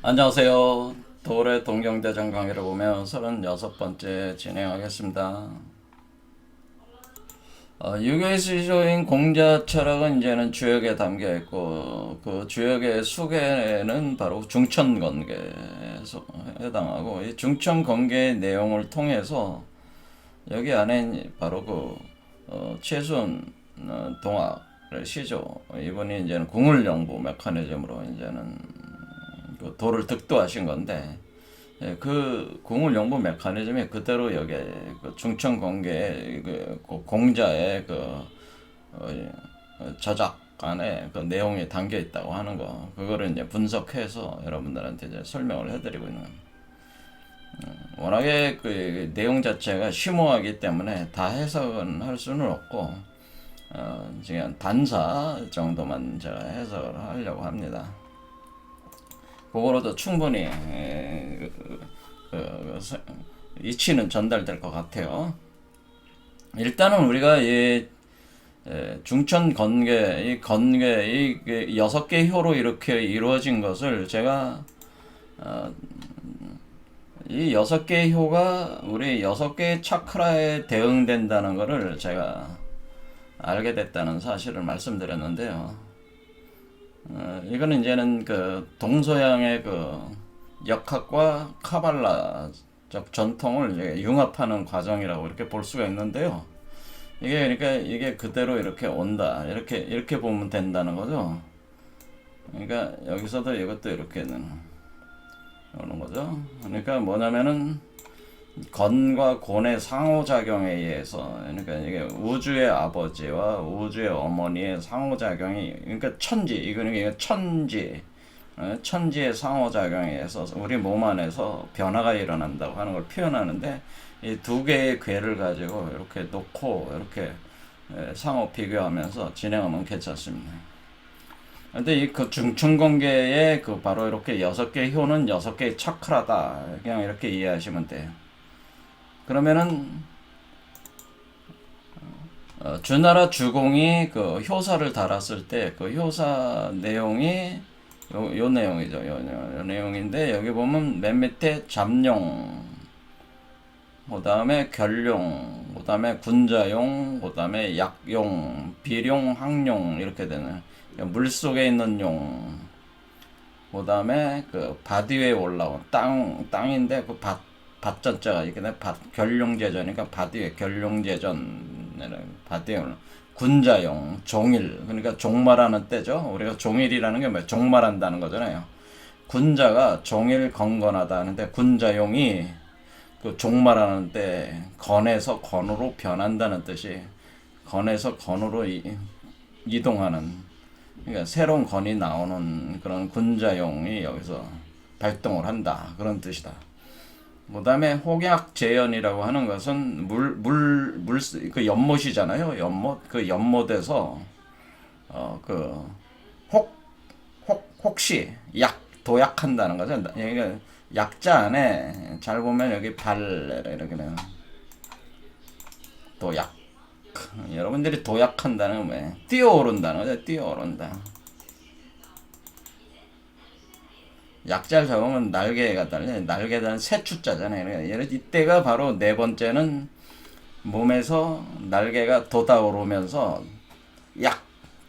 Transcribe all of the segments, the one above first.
안녕하세요. 도래 동경대장 강의를 보며 36번째 진행하겠습니다. 유교의 시조인 공자 철학은 이제는 주역에 담겨 있고, 그 주역의 수계는 바로 중천건계에 해당하고, 이 중천건계의 내용을 통해서 여기 안에 바로 최순 동학의 시조, 이분이 이제는 궁을영부 메커니즘으로 이제는 그 도를 득도하신 건데, 그 궁을영부 메커니즘이 그대로 여기 그 중천공계의 그 공자의 저작 안에 그 내용이 담겨 있다고 하는 거, 그거를 이제 분석해서 여러분들한테 이제 설명을 해드리고 있는 겁니다. 워낙에 그 내용 자체가 심오하기 때문에 다 해석은 할 수는 없고, 지금 단사 정도만 제가 해석을 하려고 합니다. 그거로도 충분히 이치는 전달될 것 같아요. 일단은 우리가 이 중천 건계, 이 건계, 이 6개 효로 이렇게 이루어진 것을 제가 이 6개의 효가 우리 6개의 차크라에 대응된다는 것을 제가 알게 됐다는 사실을 말씀드렸는데요. 이거는 이제는 그 동서양의 그 역학과 카발라적 전통을 융합하는 과정이라고 이렇게 볼 수가 있는데요. 이게 그러니까 이게 그대로 이렇게 온다. 이렇게 보면 된다는 거죠. 그러니까 여기서도 이것도 이렇게는 오는 거죠. 그러니까 뭐냐면은 건과 곤의 상호작용에 의해서, 그러니까 이게 우주의 아버지와 우주의 어머니의 상호작용이, 그러니까 이거는 천지의 상호작용에 의해서 우리 몸 안에서 변화가 일어난다고 하는 걸 표현하는데, 이 두 개의 괴를 가지고 이렇게 놓고 이렇게 상호 비교하면서 진행하면 괜찮습니다. 근데 이 그 중천관계의 그 바로 이렇게 6개의 효는 6개의 차크라다, 그냥 이렇게 이해하시면 돼요. 그러면은 주나라 주공이 그 효사를 달았을 때 그 효사 내용이 요 내용이죠. 요 내용인데, 여기 보면 맨 밑에 잠룡, 그 다음에 결룡, 그 다음에 군자용, 그 다음에 약용, 비룡, 항룡 이렇게 되는, 물 속에 있는 용, 그 다음에 그 밭 위에 올라온 땅인데 그 밭전자가 이렇게 결룡제전이니까 밭 위에 결룡제전, 밭 위에 올라 군자용, 종일, 그러니까 종말하는 때죠. 우리가 종일이라는 게 뭐야? 종말한다는 거잖아요. 군자가 종일 건건하다 하는데, 군자용이 그 종말하는 때 건에서 건으로 변한다는 뜻이, 건에서 건으로 이동하는, 그러니까 새로운 건이 나오는 그런 군자용이 여기서 발동을 한다, 그런 뜻이다. 그 다음에 혹약재연이라고 하는 것은 그 연못이잖아요. 연못, 그 연못에서 혹시 도약한다는 거죠. 그러니까 약자 안에 잘 보면 여기 이렇게 돼요. 도약. 여러분들이 도약한다는 건 뭐예요? 뛰어오른다는 거죠. 뛰어오른다. 약자를 잡으면 날개가 달려. 날개는 새 추자잖아요. 이때가 바로 네 번째는 몸에서 날개가 돋아오르면서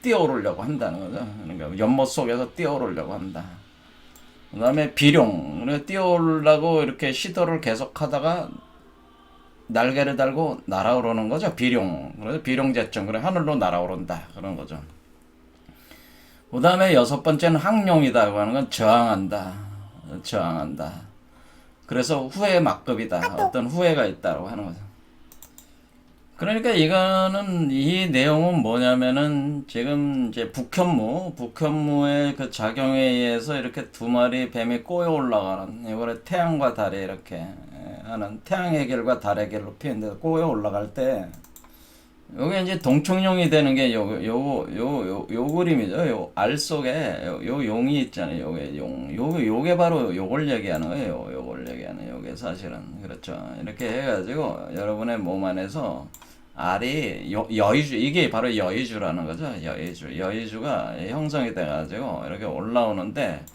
뛰어오르려고 한다는 거죠. 그러니까 연못 속에서 뛰어오르려고 한다. 그 다음에 비룡, 그러니까 뛰어오르려고 이렇게 시도를 계속 하다가 날개를 달고 날아오르는 거죠. 비룡. 그래서 비룡제천, 그래 하늘로 날아오른다, 그런 거죠. 그 다음에 6번째는 항룡이다고 하는 건 저항한다. 그래서 후회 막급이다. 어떤 후회가 있다고 하는 거죠. 그러니까 이거는, 이 내용은 뭐냐면은, 지금 이제 북현무의 그 작용에 의해서 이렇게 두 마리 뱀이 꼬여 올라가는, 이거를 태양과 달이 이렇게 하는, 태양의 길과 달의 길로 표현돼서 꼬여 올라갈 때, 요게 이제 동청룡이 되는 게 요 그림이죠. 요 알 속에 요 용이 있잖아요. 요게 요게 바로 요걸 얘기하는 거예요. 요걸 얘기하는, 요게 사실은. 그렇죠. 이렇게 해가지고 여러분의 몸 안에서 알이 여의주, 이게 바로 여의주라는 거죠. 여의주가 형성이 돼가지고 이렇게 올라오는데,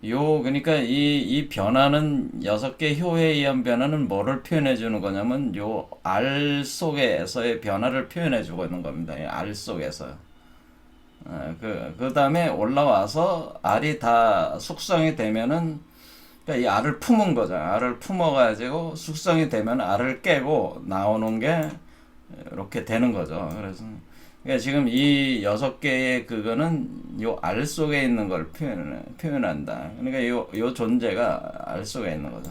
그러니까 이 변화는 6개 효에 의한 변화는 뭐를 표현해 주는 거냐면 요 알 속에서의 변화를 표현해 주고 있는 겁니다. 이 알 속에서. 그 다음에 올라와서 알이 다 숙성이 되면은, 그러니까 이 알을 품은 거죠. 알을 품어가지고 숙성이 되면 알을 깨고 나오는 게 이렇게 되는 거죠. 그래서 그러니까 지금 이 6개의 그거는 요 알 속에 있는 걸 표현한다. 그러니까 요 존재가 알 속에 있는 거죠.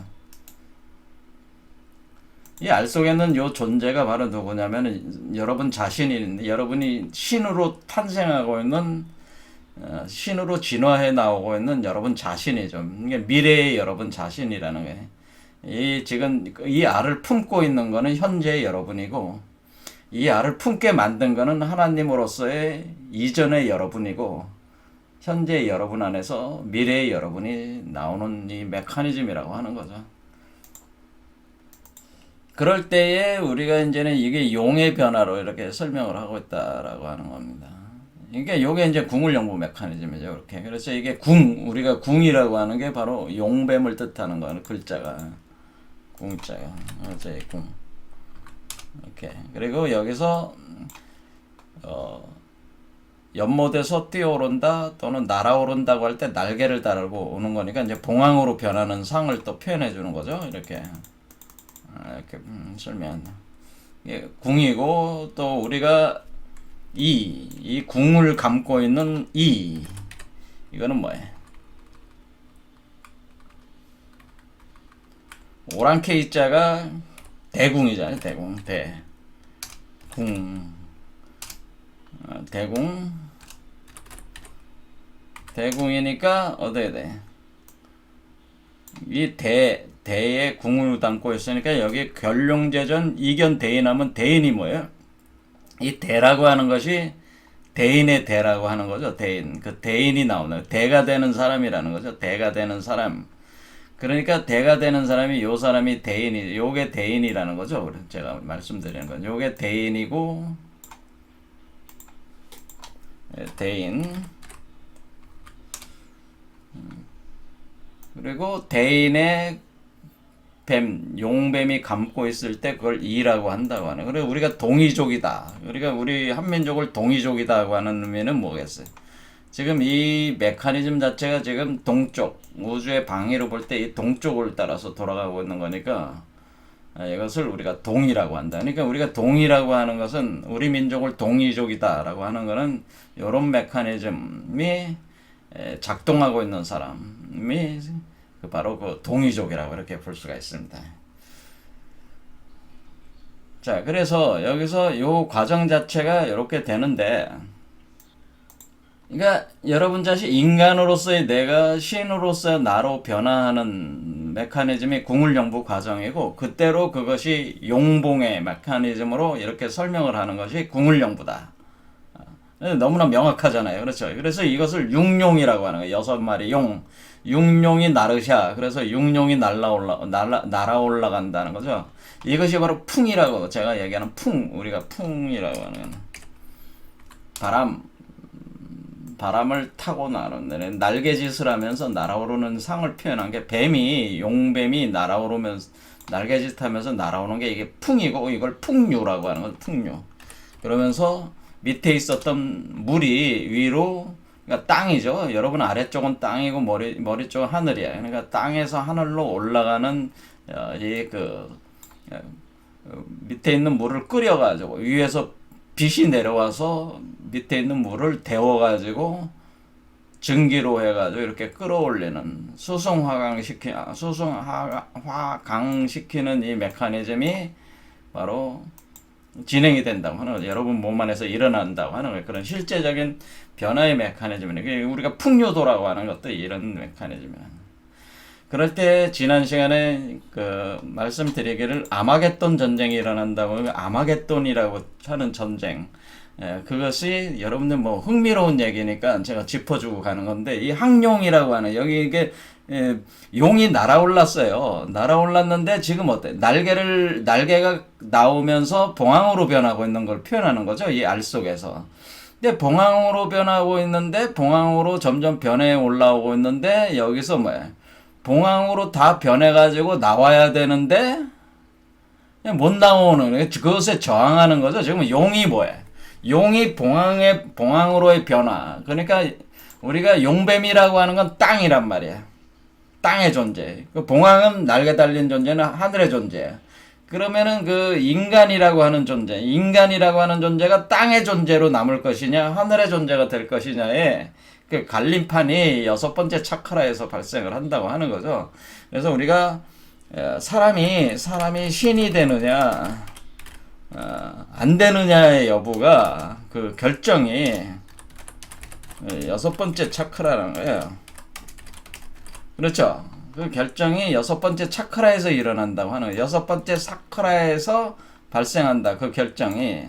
이 알 속에 있는 요 존재가 바로 누구냐면 여러분 자신인데, 여러분이 신으로 탄생하고 있는, 신으로 진화해 나오고 있는 여러분 자신이죠. 이게 미래의 여러분 자신이라는 거예요. 지금 이 알을 품고 있는 거는 현재의 여러분이고, 이 알을 품게 만든 거는 하나님으로서의 이전의 여러분이고, 현재의 여러분 안에서 미래의 여러분이 나오는 이 메커니즘이라고 하는 거죠. 그럴 때에 우리가 이제는 이게 용의 변화로 이렇게 설명을 하고 있다라고 하는 겁니다. 그러니까 이게 이제 궁을연구 메커니즘이죠. 이렇게. 그래서 이게 우리가 궁이라고 하는 게 바로 용뱀을 뜻하는 거는 글자가 궁자가. 그래서 궁. 이렇게. 그리고 여기서 연못에서 뛰어오른다 또는 날아오른다고 할 때 날개를 달고 오는 거니까 이제 봉황으로 변하는 상을 또 표현해 주는 거죠. 이렇게 설명한다. 궁이고, 또 우리가 이 궁을 감고 있는 이거는 뭐예요? 오랑캐 자가 대궁이잖아요. 대궁이니까 어떻게 돼? 이 대에 궁을 담고 있으니까 여기 결룡제전 이견 대인하면 대인이 뭐예요? 이 대라고 하는 것이 대인의 대라고 하는 거죠. 대인. 그 대인이 나오는, 대가 되는 사람이라는 거죠. 대가 되는 사람. 그러니까 대가 되는 사람이, 요 사람이 대인이, 요게 대인이라는 거죠. 제가 말씀드리는 건 요게 대인이고, 대인. 그리고 대인의 용뱀이 감고 있을 때 그걸 이라고 한다고 하는. 그리고 우리가 동이족이다. 그러니까 우리 한민족을 동이족이다고 하는 의미는 뭐겠어요? 지금 이 메커니즘 자체가 지금 동쪽, 우주의 방위로 볼 때 이 동쪽을 따라서 돌아가고 있는 거니까 이것을 우리가 동이라고 한다. 그러니까 우리가 동이라고 하는 것은 우리 민족을 동이족이다라고 하는 것은 이런 메커니즘이 작동하고 있는 사람이 바로 그 동이족이라고 이렇게 볼 수가 있습니다. 자, 그래서 여기서 요 과정 자체가 이렇게 되는데, 그러니까 여러분 자신 인간으로서의 내가 신으로서 나로 변화하는 메커니즘이 궁을연구 과정이고, 그때로 그것이 용봉의 메커니즘으로 이렇게 설명을 하는 것이 궁을연구다. 너무나 명확하잖아요. 그렇죠. 그래서 이것을 육룡이라고 하는 거예요. 6마리 용. 육룡이 나르샤. 그래서 육룡이 날아올라간다는 거죠. 이것이 바로 풍이라고, 제가 얘기하는 우리가 풍이라고 하는 바람을 타고 나르는, 날개짓을 하면서 날아오르는 상을 표현한 게, 용뱀이 날아오르면서 날개짓 하면서 날아오는 게 이게 풍이고, 이걸 풍류라고 하는 거죠. 풍류. 그러면서 밑에 있었던 물이 위로, 그러니까 땅이죠. 여러분 아래쪽은 땅이고 머리 쪽은 하늘이야. 그러니까 땅에서 하늘로 올라가는 밑에 있는 물을 끓여가지고 위에서 빛이 내려와서 밑에 있는 물을 데워가지고 증기로 해가지고 이렇게 끌어올리는 수송화강시키는 이 메커니즘이 바로 진행이 된다고 하는 거죠. 여러분 몸 안에서 일어난다고 하는 거예요. 그런 실제적인 변화의 메커니즘이네. 우리가 풍요도라고 하는 것도 이런 메커니즘이야. 그럴 때 지난 시간에 말씀드리기를 아마겟돈 전쟁이 일어난다고, 아마겟돈이라고 하는 전쟁, 그것이 여러분들 뭐 흥미로운 얘기니까 제가 짚어주고 가는 건데, 이 항용이라고 하는, 여기 이게 용이 날아올랐어요. 날아올랐는데 지금 어때? 날개가 나오면서 봉황으로 변하고 있는 걸 표현하는 거죠. 이 알 속에서. 근데 봉황으로 변하고 있는데 봉황으로 점점 변해 올라오고 있는데 여기서 뭐야? 봉황으로 다 변해가지고 나와야 되는데 그냥 못 나오는 그것에 저항하는 거죠. 지금 용이 뭐야? 용이 봉황으로의 변화. 그러니까 우리가 용뱀이라고 하는 건 땅이란 말이야. 땅의 존재. 그 봉황은 날개 달린 존재는 하늘의 존재야. 그러면은 그 인간이라고 하는 존재가 땅의 존재로 남을 것이냐, 하늘의 존재가 될 것이냐에 그 갈림판이 여섯 번째 차크라에서 발생을 한다고 하는 거죠. 그래서 우리가 사람이 신이 되느냐, 안 되느냐의 여부가 그 결정이 여섯 번째 차크라라는 거예요. 그렇죠. 그 결정이 여섯 번째 차크라에서 일어난다고 하는 거예요. 여섯 번째 차크라에서 발생한다. 그 결정이.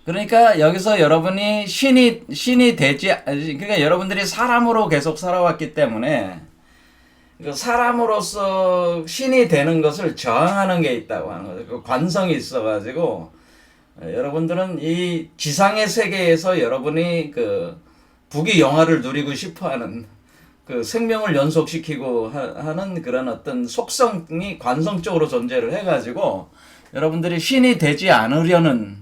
그러니까 여기서 여러분이 신이 되지, 그러니까 여러분들이 사람으로 계속 살아왔기 때문에 사람으로서 신이 되는 것을 저항하는 게 있다고 하는 거죠. 그 관성이 있어가지고 여러분들은 이 지상의 세계에서 여러분이 그 부귀 영화를 누리고 싶어하는 그 생명을 연속시키고 하는 그런 어떤 속성이 관성적으로 존재를 해가지고 여러분들이 신이 되지 않으려는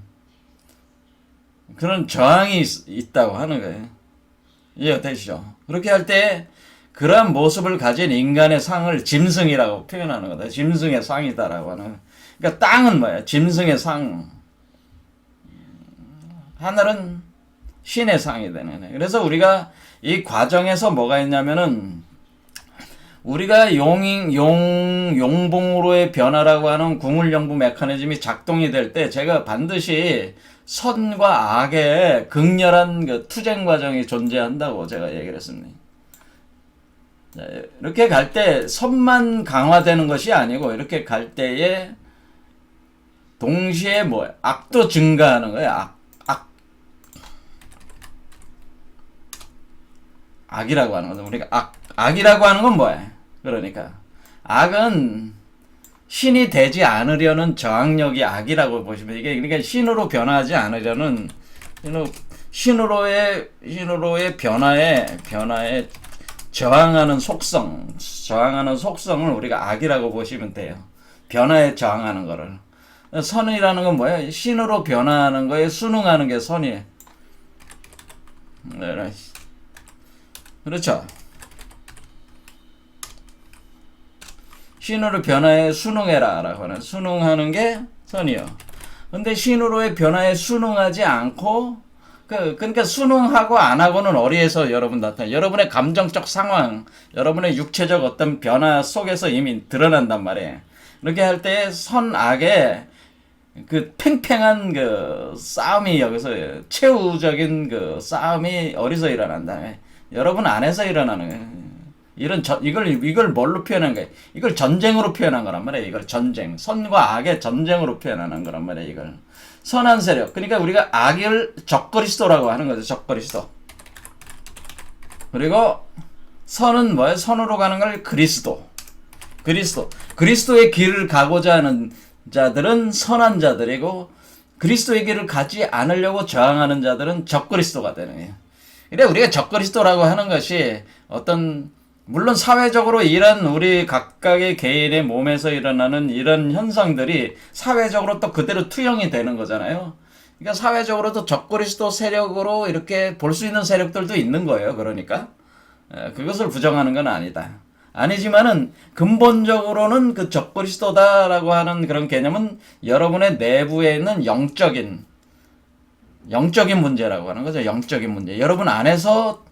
그런 저항이 있다고 하는 거예요. 이해되시죠? 그렇게 할 때 그러한 모습을 가진 인간의 상을 짐승이라고 표현하는 거다. 짐승의 상이다라고 하는 거예요. 그러니까 땅은 뭐예요? 짐승의 상. 하늘은 신의 상이 되는 거예요. 그래서 우리가 이 과정에서 뭐가 있냐면은 우리가 용봉으로의 변화라고 하는 궁을영부 메커니즘이 작동이 될 때 제가 반드시 선과 악의 극렬한 그 투쟁 과정이 존재한다고 제가 얘기를 했습니다. 이렇게 갈 때 선만 강화되는 것이 아니고 이렇게 갈 때에 동시에 뭐 악도 증가하는 거예요. 악이라고 하는 거죠. 우리가 악이라고 하는 건 뭐예요? 그러니까 악은 신이 되지 않으려는 저항력이 악이라고 보시면 이게 그러니까 신으로 변하지 않으려는 신으로의 변화에 저항하는 속성을 우리가 악이라고 보시면 돼요. 변화에 저항하는 거를. 선이라는 건 뭐예요? 신으로 변화하는 거에 순응하는 게 선이에요. 그렇죠. 신으로 변화에 순응해라 라고 하는 순응하는 게 선이요. 근데 신으로의 변화에 순응하지 않고 그러니까 순응하고 안 하고는 어디에서 여러분 나타나요? 여러분의 감정적 상황, 여러분의 육체적 어떤 변화 속에서 이미 드러난단 말이에요. 이렇게 할 때 선악의 그 팽팽한 그 싸움이 여기서 최후적인 그 싸움이 어디서 일어난다? 여러분 안에서 일어나는 거예요. 이걸 뭘로 표현한 거예요? 이걸 전쟁으로 표현한 거란 말이에요. 이걸 전쟁. 선과 악의 전쟁으로 표현하는 거란 말이에요. 이걸. 선한 세력. 그러니까 우리가 악을 적그리스도라고 하는 거죠. 적그리스도. 그리고 선은 뭐예요? 선으로 가는 걸 그리스도. 그리스도의 길을 가고자 하는 자들은 선한 자들이고 그리스도의 길을 가지 않으려고 저항하는 자들은 적그리스도가 되는 거예요. 근데 우리가 적그리스도라고 하는 것이 물론 사회적으로 이런 우리 각각의 개인의 몸에서 일어나는 이런 현상들이 사회적으로 또 그대로 투영이 되는 거잖아요. 그러니까 사회적으로도 적그리스도 세력으로 이렇게 볼 수 있는 세력들도 있는 거예요. 그러니까 그것을 부정하는 건 아니다. 아니지만은 근본적으로는 그 적그리스도다라고 하는 그런 개념은 여러분의 내부에 있는 영적인 문제라고 하는 거죠. 영적인 문제. 여러분 안에서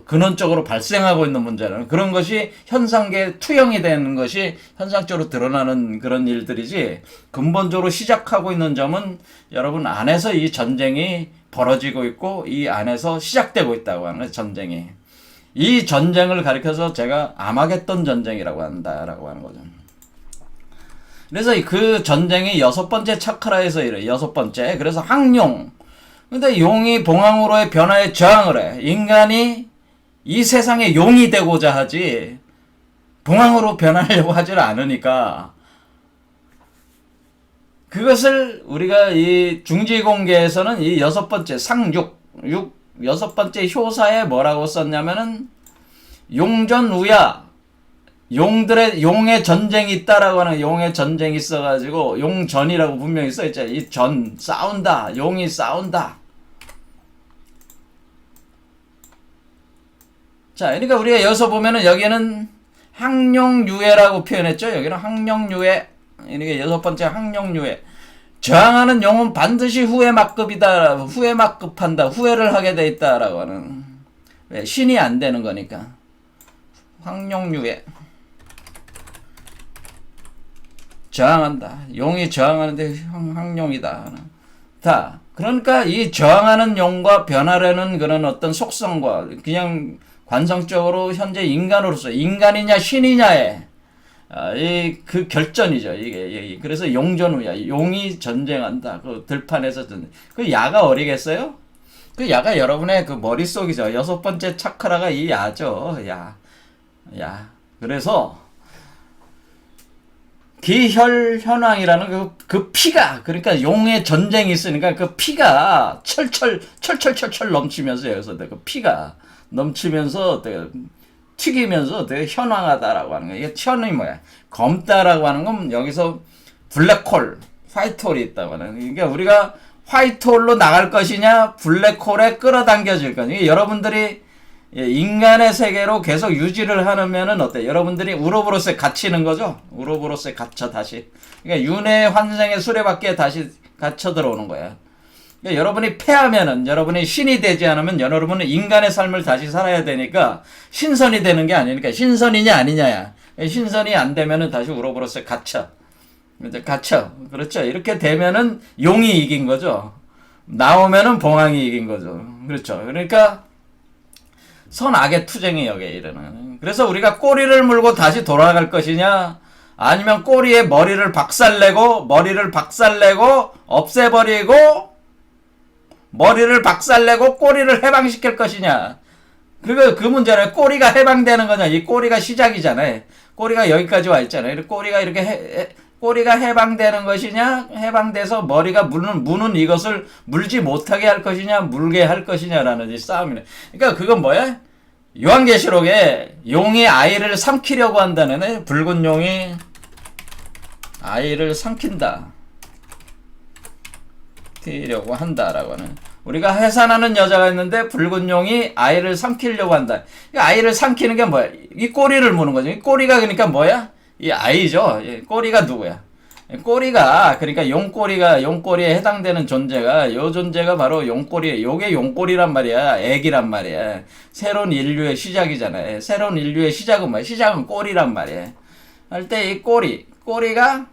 근원적으로 발생하고 있는 문제라는 그런 것이 현상계에 투영이 되는 것이 현상적으로 드러나는 그런 일들이지 근본적으로 시작하고 있는 점은 여러분 안에서 이 전쟁이 벌어지고 있고 이 안에서 시작되고 있다고 하는 거예요. 전쟁이. 이 전쟁을 가리켜서 제가 아마겟돈 전쟁이라고 한다라고 하는 거죠. 그래서 그 전쟁이 여섯 번째 차크라에서 이래. 여섯 번째. 그래서 항용. 근데 용이 봉황으로의 변화에 저항을 해. 인간이 이 세상의 용이 되고자 하지 봉황으로 변하려고 하질 않으니까 그것을 우리가 이 중지공계에서는 이 여섯 번째 상육, 여섯 번째 효사에 뭐라고 썼냐면은 용전우야, 용의 전쟁이 있다라고 하는, 용의 전쟁이 있어가지고 용전이라고 분명히 써있죠. 이 전, 싸운다, 용이 싸운다. 자, 그러니까 우리가 여기서 보면은 여기는 항룡유해라고 표현했죠. 여기는 항룡유해. 이게 여섯 번째 항룡유해. 저항하는 용은 반드시 후회막급이다. 후회막급한다. 후회를 하게 돼 있다라고 하는. 왜? 신이 안 되는 거니까. 항룡유해. 저항한다. 용이 저항하는데 항룡이다. 자, 그러니까 이 저항하는 용과 변하려는 그런 어떤 속성과 그냥 관성적으로 현재 인간으로서 인간이냐 신이냐의 그 결전이죠. 이게 그래서 용전우야. 용이 전쟁한다. 그 들판에서 전쟁. 그 야가 어리겠어요? 그 야가 여러분의 그 머릿속이죠. 여섯 번째 차크라가 이 야죠. 야. 그래서 기혈현황이라는 그 피가, 그러니까 용의 전쟁이 있으니까 그 피가 철철 넘치면서 여기서 그 피가 넘치면서 튀기면서 되게 현황하다라고 하는 거예요. 이게 현이 뭐야? 검다라고 하는 건 여기서 블랙홀, 화이트홀이 있다고 하는 거예요. 그러니까 우리가 화이트홀로 나갈 것이냐, 블랙홀에 끌어당겨질 거냐. 여러분들이 인간의 세계로 계속 유지를 하면은 어때? 여러분들이 우로보로스에 갇히는 거죠? 우로보로스에 갇혀 다시. 그러니까 윤회 환생의 수레바퀴에 다시 갇혀 들어오는 거야. 그러니까 여러분이 패하면은, 여러분이 신이 되지 않으면 여러분은 인간의 삶을 다시 살아야 되니까 신선이 되는 게 아니니까 신선이냐 아니냐야. 신선이 안 되면은 다시 우로보로스에 갇혀. 그렇죠. 이렇게 되면은 용이 이긴 거죠. 나오면은 봉황이 이긴 거죠. 그렇죠. 그러니까 선악의 투쟁이 여기에 이르는. 그래서 우리가 꼬리를 물고 다시 돌아갈 것이냐, 아니면 꼬리에 머리를 박살내고 없애버리고 머리를 박살내고 꼬리를 해방시킬 것이냐. 그 문제는 꼬리가 해방되는 거냐. 이 꼬리가 시작이잖아요. 꼬리가 여기까지 와 있잖아요. 꼬리가 이렇게 꼬리가 해방되는 것이냐, 해방돼서 머리가 무는 이것을 물지 못하게 할 것이냐, 물게 할 것이냐라는 이 싸움이네. 그러니까 그건 뭐야? 요한계시록에 용이 아이를 삼키려고 한다는 애. 붉은 용이 아이를 삼킨다. 삼키려고 한다라고 하는. 우리가 해산하는 여자가 있는데 붉은 용이 아이를 삼키려고 한다. 아이를 삼키는 게 뭐야? 이 꼬리를 무는 거죠. 이 꼬리가 그러니까 뭐야? 이 아이죠. 꼬리가 누구야? 꼬리가, 그러니까 용꼬리에 해당되는 존재가, 요 존재가 바로 용꼬리, 요게 용꼬리란 말이야. 애기란 말이야. 새로운 인류의 시작이잖아요. 새로운 인류의 시작은 뭐야? 시작은 꼬리란 말이야. 할 때 이 꼬리가,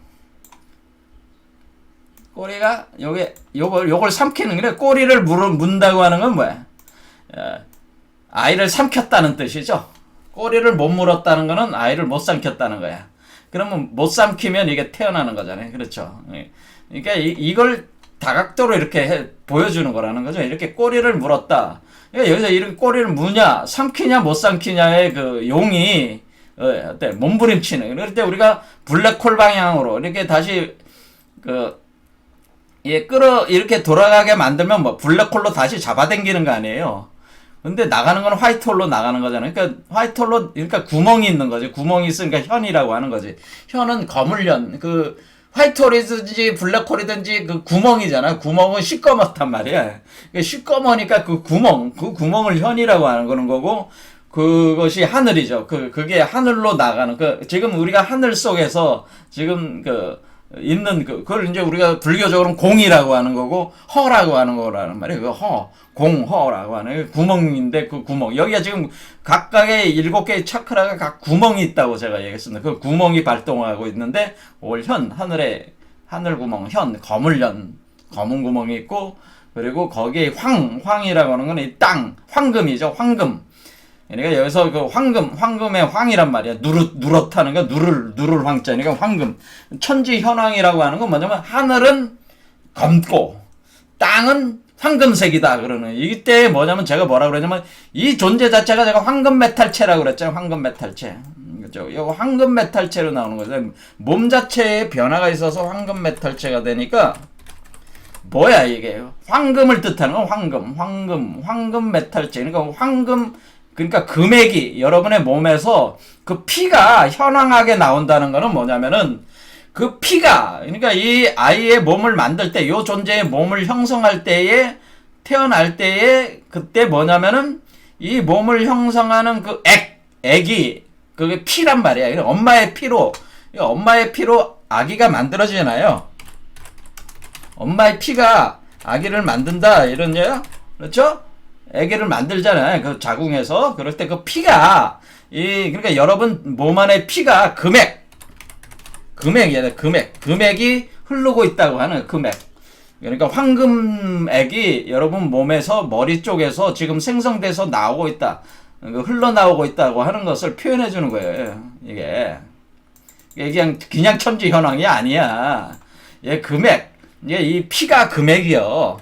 요걸 삼키는 거래. 꼬리를 문다고 하는 건 뭐야? 아이를 삼켰다는 뜻이죠. 꼬리를 못 물었다는 거는 아이를 못 삼켰다는 거야. 그러면 못 삼키면 이게 태어나는 거잖아요. 그렇죠. 그러니까 이걸 다각도로 이렇게 보여주는 거라는 거죠. 이렇게 꼬리를 물었다. 그러니까 여기서 이렇게 꼬리를 무냐, 삼키냐, 못 삼키냐의 그 용이 어때? 몸부림치는. 그럴 때 우리가 블랙홀 방향으로 이렇게 다시 이렇게 돌아가게 만들면 뭐 블랙홀로 다시 잡아당기는 거 아니에요. 근데 나가는 건 화이트홀로 나가는 거잖아요. 그러니까 화이트홀로, 그러니까 구멍이 있는 거지. 구멍이 있으니까 현이라고 하는 거지. 현은 거물현. 화이트홀이든지 블랙홀이든지 그 구멍이잖아. 구멍은 시꺼멓단 말이야. 시꺼머니까 그 구멍을 현이라고 하는 거고, 그것이 하늘이죠. 그게 하늘로 나가는, 지금 우리가 하늘 속에서 지금 있는 그걸 이제 우리가 불교적으로는 공이라고 하는 거고 허라고 하는 거라는 말이에요. 공허라고 하는 구멍인데 그 구멍 여기가 지금 각각의 7개의 차크라가 각 구멍이 있다고 제가 얘기했습니다. 그 구멍이 발동하고 있는데 하늘에 하늘 구멍 거물현 검은 구멍이 있고 그리고 거기에 황이라고 하는 건 이 땅 황금이죠. 황금. 그러니까 여기서 그 황금의 황이란 말이야. 누렇다는 거, 누를 황자니까 황금. 천지현황이라고 하는 건 뭐냐면, 하늘은 검고, 땅은 황금색이다. 그러는. 이때 뭐냐면, 제가 뭐라 그러냐면, 이 존재 자체가 제가 황금 메탈체라고 그랬잖아요. 황금 메탈체. 그렇죠? 이거 황금 메탈체로 나오는 거죠. 몸 자체에 변화가 있어서 황금 메탈체가 되니까 뭐야 이게 황금을 뜻하는 건 황금 메탈체. 그러니까 황금 그러니까 금액이 여러분의 몸에서 그 피가 현황하게 나온다는 거는 뭐냐면은 그 피가 그러니까 이 아이의 몸을 만들 때 요 존재의 몸을 형성할 때에 태어날 때에 그때 뭐냐면은 이 몸을 형성하는 그 액이 그게 피란 말이야. 엄마의 피로 아기가 만들어지잖아요. 엄마의 피가 아기를 만든다 이런 얘기야. 그렇죠? 아기를 만들잖아요. 그 자궁에서. 그럴 때 그 피가 그러니까 여러분 몸 안에 피가 금액이 흐르고 있다고 하는 금액. 그러니까 황금액이 여러분 몸에서 머리 쪽에서 지금 생성돼서 나오고 있다. 흘러나오고 있다고 하는 것을 표현해 주는 거예요. 이게 그냥 천지 현황이 아니야. 얘 금액. 이 피가 금액이요.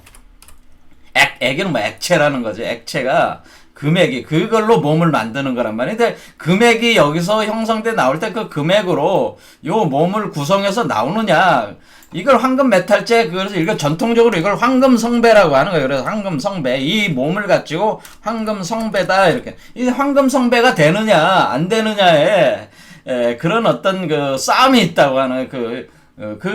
액에는 뭐 액체라는 거죠. 액체가 금액이 그걸로 몸을 만드는 거란 말이에요. 근데 금액이 여기서 형성돼 나올 때 그 금액으로 요 몸을 구성해서 나오느냐? 이걸 황금 메탈체 그래서 이거 전통적으로 이걸 황금 성배라고 하는 거예요. 그래서 황금 성배 이 몸을 가지고 황금 성배다 이렇게 이 황금 성배가 되느냐 안 되느냐에 그런 어떤 그 싸움이 있다고 하는 그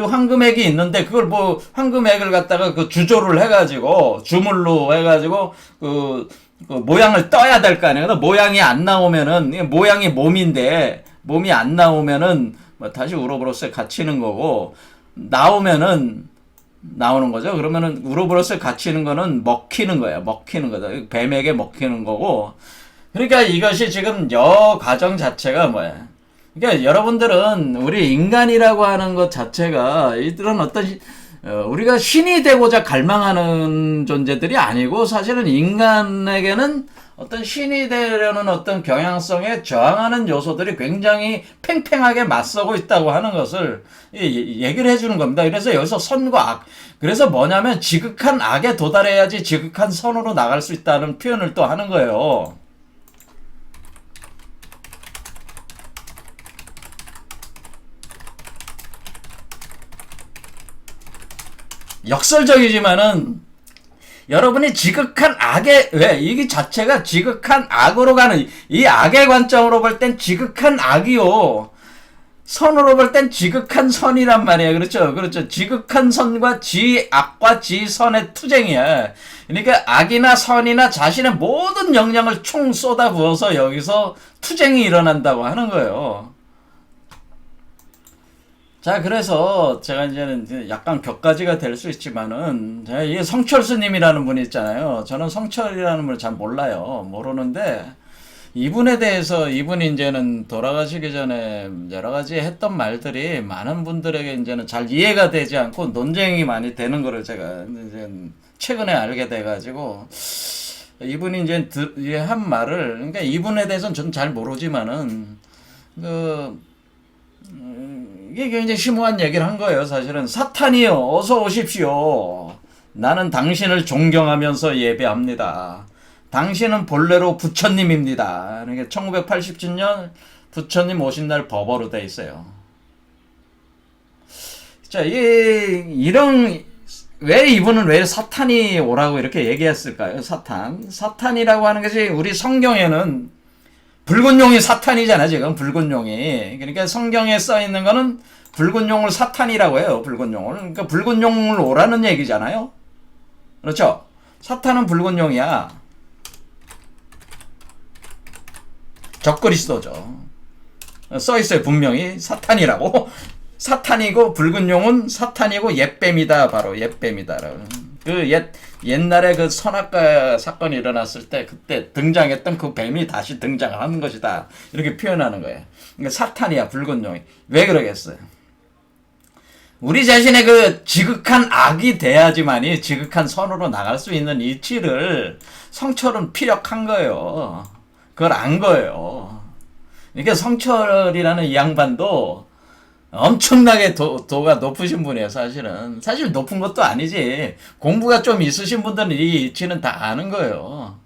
황금액이 있는데 그걸 뭐 황금액을 갖다가 그 주조를 해가지고 주물로 해가지고 그 모양을 떠야 될 거 아니에요. 모양이 안 나오면은 모양이 몸인데 몸이 안 나오면은 뭐 다시 우로보로스에 갇히는 거고 나오면은 나오는 거죠. 그러면은 우로보로스에 갇히는 거는 먹히는 거야. 먹히는 거다. 뱀에게 먹히는 거고. 그러니까 이것이 지금 과정 자체가 뭐야? 그러니까 여러분들은 우리 인간이라고 하는 것 자체가 이들은 어떤 우리가 신이 되고자 갈망하는 존재들이 아니고 사실은 인간에게는 어떤 신이 되려는 어떤 경향성에 저항하는 요소들이 굉장히 팽팽하게 맞서고 있다고 하는 것을 얘기를 해주는 겁니다. 그래서 여기서 선과 악. 그래서 뭐냐면 지극한 악에 도달해야지 지극한 선으로 나갈 수 있다는 표현을 또 하는 거예요. 역설적이지만은 여러분이 지극한 악의 이게 자체가 지극한 악으로 가는 이 악의 관점으로 볼 땐 지극한 악이요. 선으로 볼 땐 지극한 선이란 말이에요. 그렇죠. 지극한 선과 지악과 지선의 투쟁이야. 그러니까 악이나 선이나 자신의 모든 역량을 총 쏟아 부어서 여기서 투쟁이 일어난다고 하는 거예요. 자, 그래서 제가 이제는 약간 격가지가 될 수 있지만은, 제가 이 성철 스님이라는 분이 있잖아요. 저는 성철이라는 분을 잘 몰라요. 모르는데, 이분에 대해서, 이분이 이제는 돌아가시기 전에 여러 가지 했던 말들이 많은 분들에게 이제는 잘 이해가 되지 않고 논쟁이 많이 되는 거를 제가 이제 최근에 알게 돼가지고, 이분이 이제 한 말을, 그러니까 이분에 대해서는 저는 잘 모르지만은, 이게 굉장히 심오한 얘기를 한 거예요. 사실은 사탄이요 어서 오십시오. 나는 당신을 존경하면서 예배합니다. 당신은 본래로 부처님입니다. 그러니까 1987년 부처님 오신 날 법어로 돼 있어요. 자, 왜 이분은 왜 사탄이 오라고 이렇게 얘기했을까요? 사탄이라고 하는 것이 우리 성경에는 붉은 용이 사탄이잖아, 지금. 붉은 용이. 그러니까 성경에 써 있는 거는 붉은 용을 사탄이라고 해요, 붉은 용을. 그러니까 붉은 용을 오라는 얘기잖아요. 그렇죠? 사탄은 붉은 용이야. 적그리스도죠. 써 있어요, 분명히. 사탄이라고. 사탄이고, 붉은 용은 사탄이고, 옛뱀이다, 바로. 옛뱀이다라고. 옛날에 그 선악과 사건이 일어났을 때 그때 등장했던 그 뱀이 다시 등장을 하는 것이다. 이렇게 표현하는 거예요. 그러니까 사탄이야, 붉은 용이. 왜 그러겠어요? 우리 자신의 그 지극한 악이 돼야지만이 지극한 선으로 나갈 수 있는 이치를 성철은 피력한 거예요. 그걸 안 거예요. 그러니까 성철이라는 이 양반도 엄청나게 도가 높으신 분이에요, 사실은. 사실 높은 것도 아니지. 공부가 좀 있으신 분들은 이 이치는 다 아는 거예요.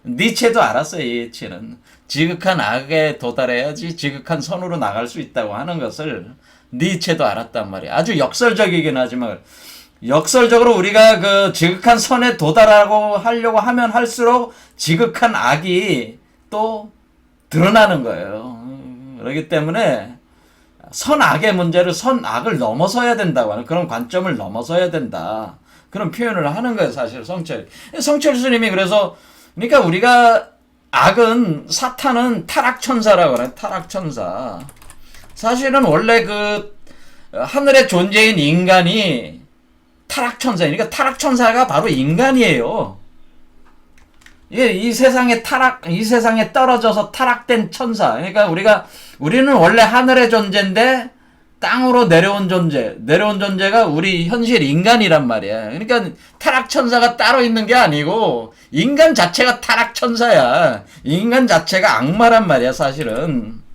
니체도 알았어요. 이 이치는 지극한 악에 도달해야지 지극한 선으로 나갈 수 있다고 하는 것을 니체도 알았단 말이야. 아주 역설적이긴 하지만 역설적으로 우리가 그 지극한 선에 도달하고 하려고 하면 할수록 지극한 악이 또 드러나는 거예요. 그렇기 때문에 선악의 문제를 선악을 넘어서야 된다고 하는 그런 관점을 넘어서야 된다. 그런 표현을 하는 거예요. 사실 성철 스님이 그래서 그러니까 우리가 악은 사탄은 타락천사라고 그래요. 타락천사. 사실은 원래 그 하늘의 존재인 인간이 타락천사니까 타락천사가 바로 인간이에요. 이 세상에 이 세상에 떨어져서 타락된 천사. 그러니까 우리는 원래 하늘의 존재인데 땅으로 내려온 존재가 우리 현실 인간이란 말이야. 그러니까 타락천사가 따로 있는 게 아니고 인간 자체가 타락천사야. 인간 자체가 악마란 말이야, 사실은.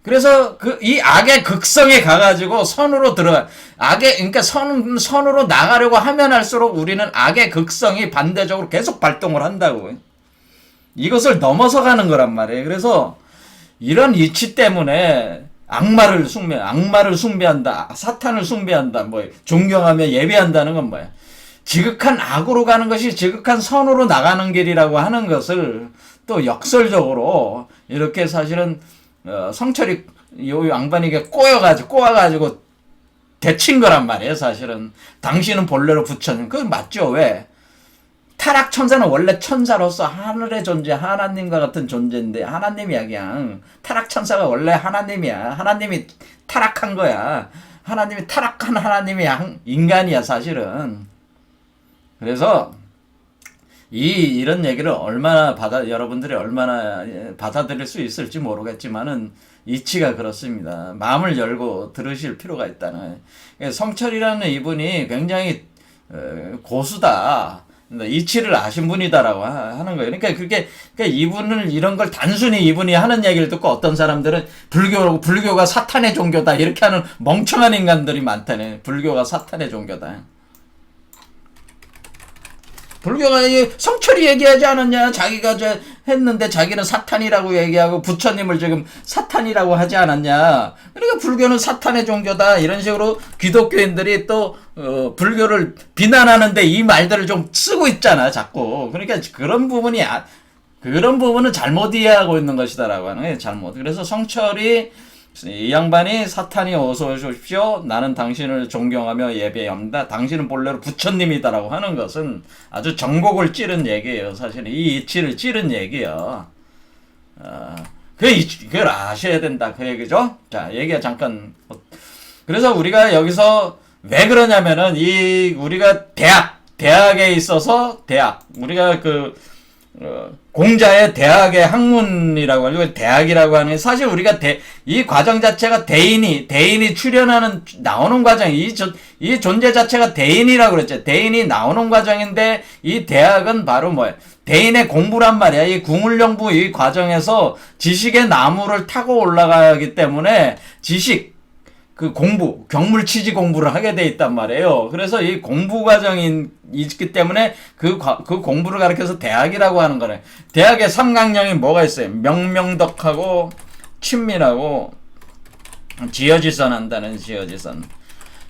그래서 이 악의 극성에 가가지고 선으로 들어가. 그러니까 선으로 나가려고 하면 할수록 우리는 악의 극성이 반대적으로 계속 발동을 한다고. 이것을 넘어서 가는 거란 말이에요. 그래서 이런 이치 때문에 악마를 숭배한다. 사탄을 숭배한다. 존경하며 예배한다는 건 뭐야? 지극한 악으로 가는 것이 지극한 선으로 나가는 길이라고 하는 것을 또 역설적으로 이렇게 사실은 성철이 요 양반에게 꼬아가지고 대친 거란 말이에요. 사실은 당신은 본래로 부처님. 그건 맞죠? 왜? 타락 천사는 원래 천사로서 하늘의 존재 하나님과 같은 존재인데 하나님이야. 그냥 타락 천사가 원래 하나님이야. 하나님이 타락한 거야. 하나님이 타락한 하나님이 인간이야, 사실은. 그래서 이런 얘기를 여러분들이 얼마나 받아들일 수 있을지 모르겠지만은 이치가 그렇습니다. 마음을 열고 들으실 필요가 있다는. 성철이라는 이분이 굉장히 고수다. 이치를 아신 분이다라고 하는 거예요. 그러니까 이분을 이런 걸 단순히 이분이 하는 얘기를 듣고 어떤 사람들은 불교가 사탄의 종교다 이렇게 하는 멍청한 인간들이 많다네. 불교가 사탄의 종교다. 불교가 성철이 얘기하지 않았냐? 자기가 했는데 자기는 사탄이라고 얘기하고 부처님을 지금 사탄이라고 하지 않았냐? 그러니까 불교는 사탄의 종교다. 이런 식으로 기독교인들이 또 불교를 비난하는데 이 말들을 좀 쓰고 있잖아, 자꾸. 그러니까 그런 부분은 잘못 이해하고 있는 것이다라고 하는 거예요. 잘못. 그래서 성철이 이 양반이 사탄이 어서 오십시오. 나는 당신을 존경하며 예배합니다. 당신은 본래로 부처님이다라고 하는 것은 아주 정곡을 찌른 얘기예요. 사실 이 이치를 찌른 얘기야. 그걸 아셔야 된다. 그 얘기죠. 자, 얘기가 잠깐. 그래서 우리가 여기서 왜 그러냐면은 우리가 대학에 있어서 우리가 공자의 대학의 학문이라고 하죠. 대학이라고 하는 사실 우리가 이 과정 자체가 대인이 나오는 과정, 이 존재 자체가 대인이라고 그랬죠. 대인이 나오는 과정인데 이 대학은 바로 뭐야? 대인의 공부란 말이야. 이 궁울령부 이 과정에서 지식의 나무를 타고 올라가기 때문에 경물치지 공부를 하게 돼 있단 말이에요. 그래서 이 공부 과정이 있기 때문에 그 공부를 가르쳐서 대학이라고 하는 거네. 대학의 삼강령이 뭐가 있어요? 명명덕하고 친밀하고 지어지선한다는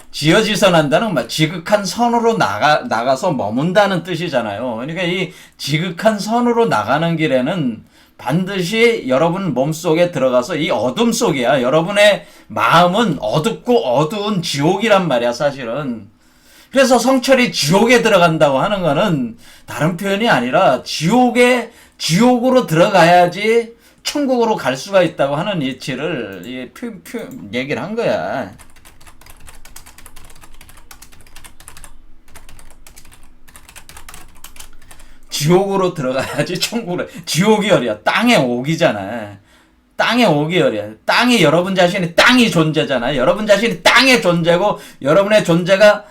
지어지선한다는 뭐 지극한 선으로 나가서 머문다는 뜻이잖아요. 그러니까 이 지극한 선으로 나가는 길에는 반드시 여러분 몸속에 들어가서 이 어둠 속이야. 여러분의 마음은 어둡고 어두운 지옥이란 말이야, 사실은. 그래서 성철이 지옥에 들어간다고 하는 거는 다른 표현이 아니라 지옥으로 들어가야지 천국으로 갈 수가 있다고 하는 이치를 얘기를 한 거야. 지옥으로 들어가야지 천국으로. 지옥이 어디야? 땅의 옥이잖아. 땅의 옥이 어디야? 여러분 자신이 땅이 존재잖아. 여러분 자신이 땅의 존재고 여러분의 존재가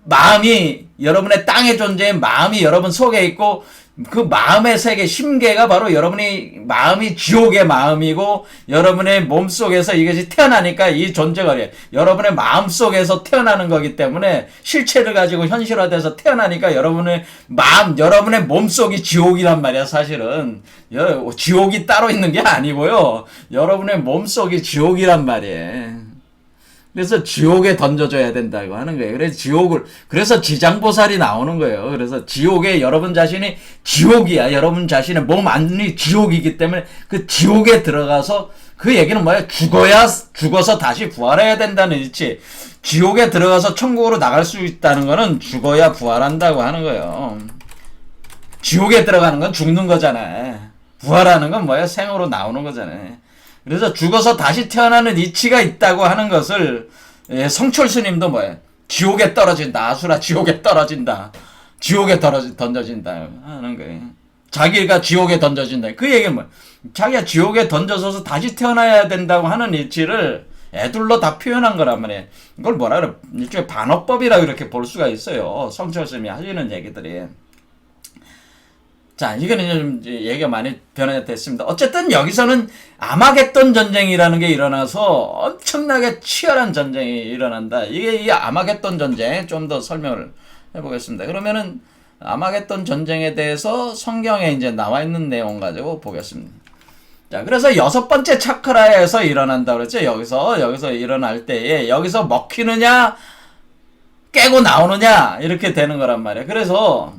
마음이 여러분의 땅의 존재의 마음이 여러분 속에 있고 그 마음의 세계, 심계가 바로 여러분이 마음이 지옥의 마음이고 여러분의 몸속에서 이것이 태어나니까 이 존재가 여러분의 마음속에서 태어나는 거기 때문에 실체를 가지고 현실화돼서 태어나니까 여러분의 마음, 여러분의 몸속이 지옥이란 말이야. 사실은 지옥이 따로 있는 게 아니고요. 여러분의 몸속이 지옥이란 말이에요. 그래서 지옥에 던져줘야 된다고 하는 거예요. 그래서 지장보살이 나오는 거예요. 그래서 지옥에 여러분 자신이 지옥이야. 여러분 자신의 몸 안이 지옥이기 때문에 그 지옥에 들어가서 그 얘기는 뭐야? 죽어서 다시 부활해야 된다는 이치. 지옥에 들어가서 천국으로 나갈 수 있다는 거는 죽어야 부활한다고 하는 거예요. 지옥에 들어가는 건 죽는 거잖아. 부활하는 건 뭐야? 생으로 나오는 거잖아. 그래서 죽어서 다시 태어나는 이치가 있다고 하는 것을 성철 스님도 뭐예요? 지옥에 떨어진다. 아수라 지옥에 떨어진다. 지옥에 던져진다 하는 거예요. 자기가 지옥에 던져진다. 그 얘기는 뭐예요? 자기가 지옥에 던져져서 다시 태어나야 된다고 하는 이치를 애둘러 다 표현한 거란 말이에요. 이걸 뭐라 그래? 일종의 반어법이라 이렇게 볼 수가 있어요. 성철 스님이 하시는 얘기들이. 자, 이거는 좀 얘기가 많이 변화됐습니다. 어쨌든 여기서는 아마겟돈 전쟁이라는 게 일어나서 엄청나게 치열한 전쟁이 일어난다. 이게 이 아마겟돈 전쟁 좀 더 설명을 해보겠습니다. 그러면은 아마겟돈 전쟁에 대해서 성경에 이제 나와 있는 내용 가지고 보겠습니다. 자, 그래서 6번째 차크라에서 일어난다 그랬죠. 여기서 일어날 때에 여기서 먹히느냐 깨고 나오느냐 이렇게 되는 거란 말이에요. 그래서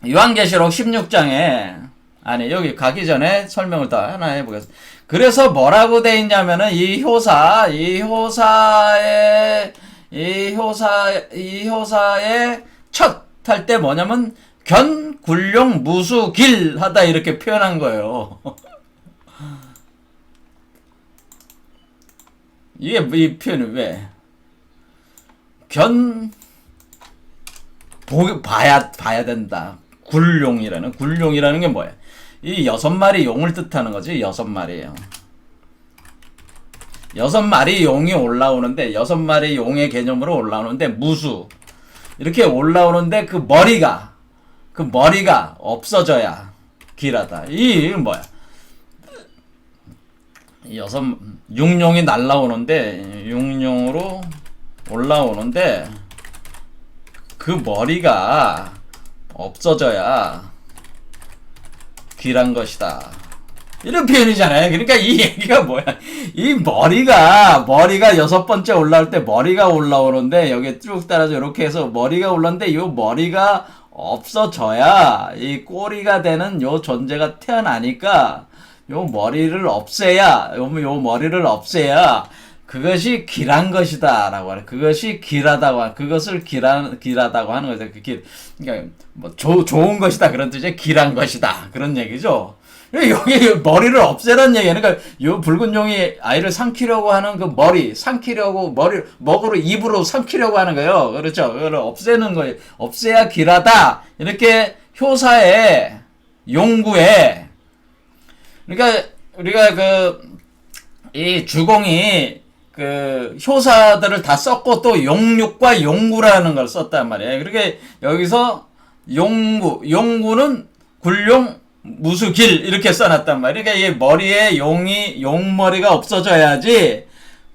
요한계시록 16장에 여기 가기 전에 설명을 더 하나 해보겠습니다. 그래서 뭐라고 돼 있냐면은 이 효사의 첫 할 때 뭐냐면 견굴용 무수길 하다 이렇게 표현한 거예요. 이게 이 표현이 왜? 봐야 된다. 굴용이라는 게 뭐야? 이 6마리 용을 뜻하는 거지. 6마리예요. 6마리 용이 올라오는데 6마리 용의 개념으로 올라오는데 무수 이렇게 올라오는데 그 머리가 없어져야 길하다. 이게 뭐야? 6용이 날라오는데 6용으로 올라오는데 그 머리가 없어져야 길한 것이다. 이런 표현이잖아요. 그러니까 이 얘기가 뭐야? 이 머리가 6번째 올라올 때 머리가 올라오는데 여기 쭉 따라서 이렇게 해서 머리가 올라오는데 이 머리가 없어져야 이 꼬리가 되는 요 존재가 태어나니까 요 머리를 없애야 그것이 길한 것이다 라고 하는, 그것이 길하다고, 그것을 길하다고 하는 거죠. 그러니까 좋은 것이다 그런 뜻이에요. 길한 것이다 그런 얘기죠. 여기 머리를 없애라는 얘기예요. 그러니까 요 붉은 용이 아이를 삼키려고 하는 그 먹으로 입으로 삼키려고 하는 거예요. 그렇죠. 그걸 없애는 거예요. 없애야 길하다 이렇게 효사의 용구에, 그러니까 우리가 이 주공이 효사들을 다 썼고 또 용육과 용구라는 걸 썼단 말이에요. 그렇게 여기서 용구는 굴용 무수길 이렇게 써놨단 말이에요. 그러니까 이 머리에 용머리가 없어져야지,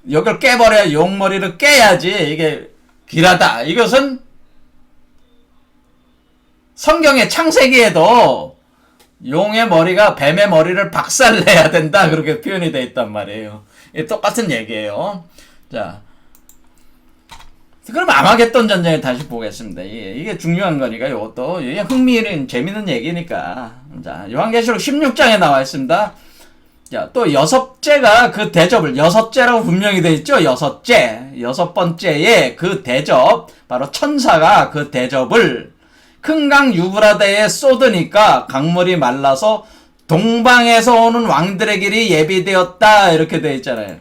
여기를 깨버려야, 용머리를 깨야지 이게 길하다. 이것은 성경의 창세기에도 용의 머리가 뱀의 머리를 박살내야 된다 그렇게 표현이 되어 있단 말이에요. 똑같은 얘기예요. 자, 그럼 아마겟돈 전쟁을 다시 보겠습니다. 이게 중요한 거니까 이것도 흥미있는 재밌는 얘기니까. 자, 요한계시록 16장에 나와 있습니다. 자, 또 6째가 그 대접을, 6째라고 분명히 되어 있죠. 6번째의 그 대접, 바로 천사가 그 대접을 큰 강 유브라데에 쏟으니까 강물이 말라서 동방에서 오는 왕들의 길이 예비되었다 이렇게 되어 있잖아요.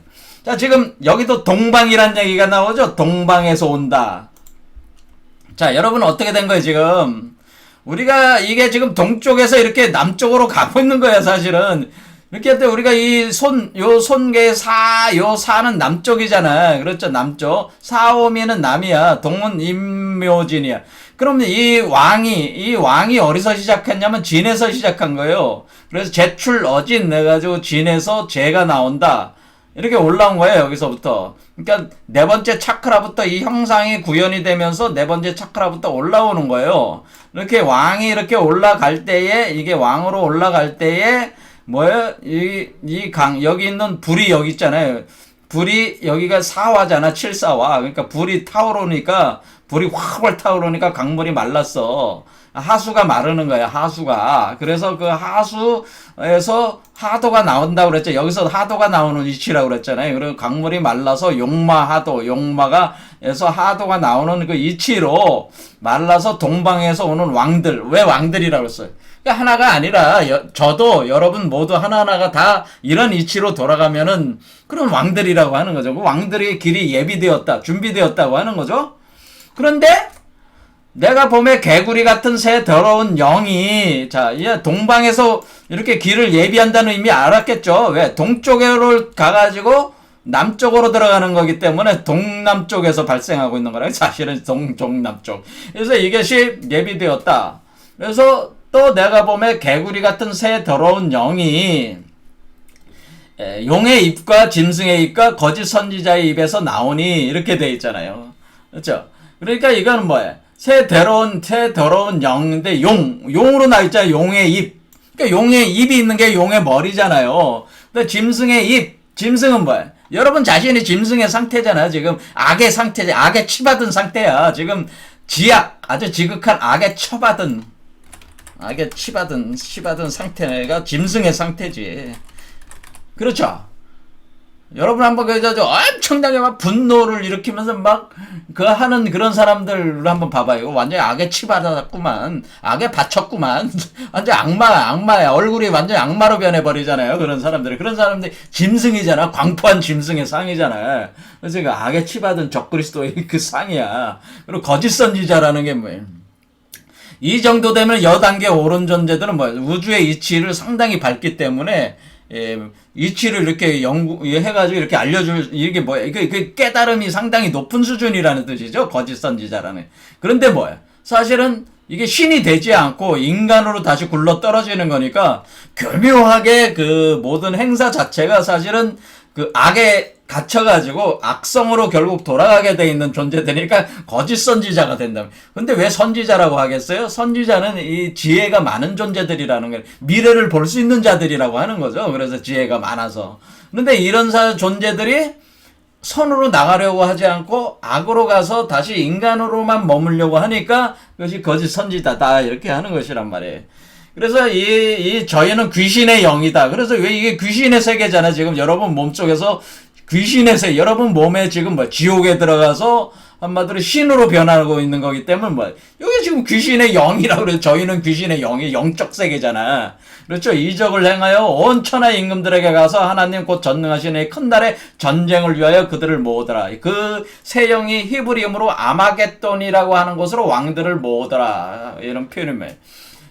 자, 지금 여기도 동방이란 얘기가 나오죠. 동방에서 온다. 자, 여러분 어떻게 된 거예요 지금? 우리가 이게 지금 동쪽에서 이렇게 남쪽으로 가고 있는 거예요 사실은. 이렇게 할 때 우리가 요 손계의 사는 남쪽이잖아. 그렇죠, 남쪽. 사오미는 남이야. 동은 임묘진이야. 그러면 이 왕이 어디서 시작했냐면 진에서 시작한 거예요. 그래서 제출 어진 내가지고 진에서 제가 나온다. 이렇게 올라온 거예요, 여기서부터. 그러니까 네 번째 차크라부터 이 형상이 구현이 되면서 네 번째 차크라부터 올라오는 거예요. 이렇게 왕이 이렇게 올라갈 때에, 이게 왕으로 올라갈 때에, 뭐예요? 여기 있는 불이 여기 있잖아요. 불이, 여기가 사화잖아, 7사화. 그러니까 불이 타오르니까, 불이 확 타오르니까 강물이 말랐어. 하수가 마르는 거야, 하수가. 그래서 그 하수에서 하도가 나온다고 그랬죠. 여기서 하도가 나오는 위치라고 그랬잖아요. 그리고 강물이 말라서 용마하도, 용마가 에서 하도가 나오는 그 위치로 말라서 동방에서 오는 왕들. 왜 왕들이라고 했어요? 그러니까 하나가 아니라 저도 여러분 모두 하나하나가 다 이런 이치로 돌아가면은 그런 왕들이라고 하는 거죠. 그 왕들의 길이 예비되었다, 준비되었다고 하는 거죠. 그런데 내가 봄에 개구리 같은 새 더러운 영이, 자, 이 동방에서 이렇게 길을 예비한다는 의미 알았겠죠? 왜? 동쪽으로 가가지고 남쪽으로 들어가는 거기 때문에 동남쪽에서 발생하고 있는 거라. 사실은 동남쪽. 그래서 이것이 예비되었다. 그래서 또 내가 봄에 개구리 같은 새 더러운 영이 용의 입과 짐승의 입과 거짓 선지자의 입에서 나오니 이렇게 돼 있잖아요. 그렇죠? 그러니까 이거는 뭐예요? 새 더러운 영인데 용으로 나와 있잖아요. 용의 입. 그러니까 용의 입이 있는 게 용의 머리잖아요. 근데 짐승의 입, 짐승은 뭐예요? 여러분 자신이 짐승의 상태잖아요. 지금 악의 상태, 악에 치받은 상태야. 지금 지악, 아주 지극한 악에 치받은 상태가 짐승의 상태지. 그렇죠? 여러분 한번 그래가지고 엄청나게 막 분노를 일으키면서 막 그 하는 그런 사람들을 한번 봐봐요. 완전히 악에 치받았구만, 악에 받쳤구만. 완전 악마야. 얼굴이 완전 악마로 변해버리잖아요. 그런 사람들이 짐승이잖아. 광포한 짐승의 상이잖아. 그래서 그 악에 치받은 적그리스도의 그 상이야. 그리고 거짓 선지자라는 게 뭐예요? 이 정도 되면 여단계 오른 존재들은 뭐예요? 우주의 이치를 상당히 밝기 때문에 이치를 이렇게 해가지고 이렇게 이게 뭐야? 그 깨달음이 상당히 높은 수준이라는 뜻이죠. 거짓 선지자라는. 그런데 뭐야? 사실은 이게 신이 되지 않고 인간으로 다시 굴러 떨어지는 거니까 교묘하게 그 모든 행사 자체가 사실은 그 악에 갇혀가지고 악성으로 결국 돌아가게 돼 있는 존재들이니까 거짓 선지자가 된다. 근데 왜 선지자라고 하겠어요? 선지자는 이 지혜가 많은 존재들이라는 거예요. 미래를 볼 수 있는 자들이라고 하는 거죠. 그래서 지혜가 많아서. 근데 이런 존재들이 선으로 나가려고 하지 않고 악으로 가서 다시 인간으로만 머물려고 하니까 그것이 거짓 선지자다. 이렇게 하는 것이란 말이에요. 그래서 저희는 귀신의 영이다. 그래서 왜 이게 귀신의 세계잖아. 지금 여러분 몸속에서 귀신의 세계, 여러분 몸에 지금 뭐 지옥에 들어가서 한마디로 신으로 변하고 있는 거기 때문에 뭐 여기 지금 귀신의 영이라고 그래요. 저희는 귀신의 영이 영적 세계잖아. 그렇죠. 이적을 행하여 온 천하 임금들에게 가서 하나님 곧 전능하신 큰 날에 전쟁을 위하여 그들을 모으더라. 그 세 영이 히브리음으로 아마겟돈이라고 하는 곳으로 왕들을 모으더라. 이런 표현이에요.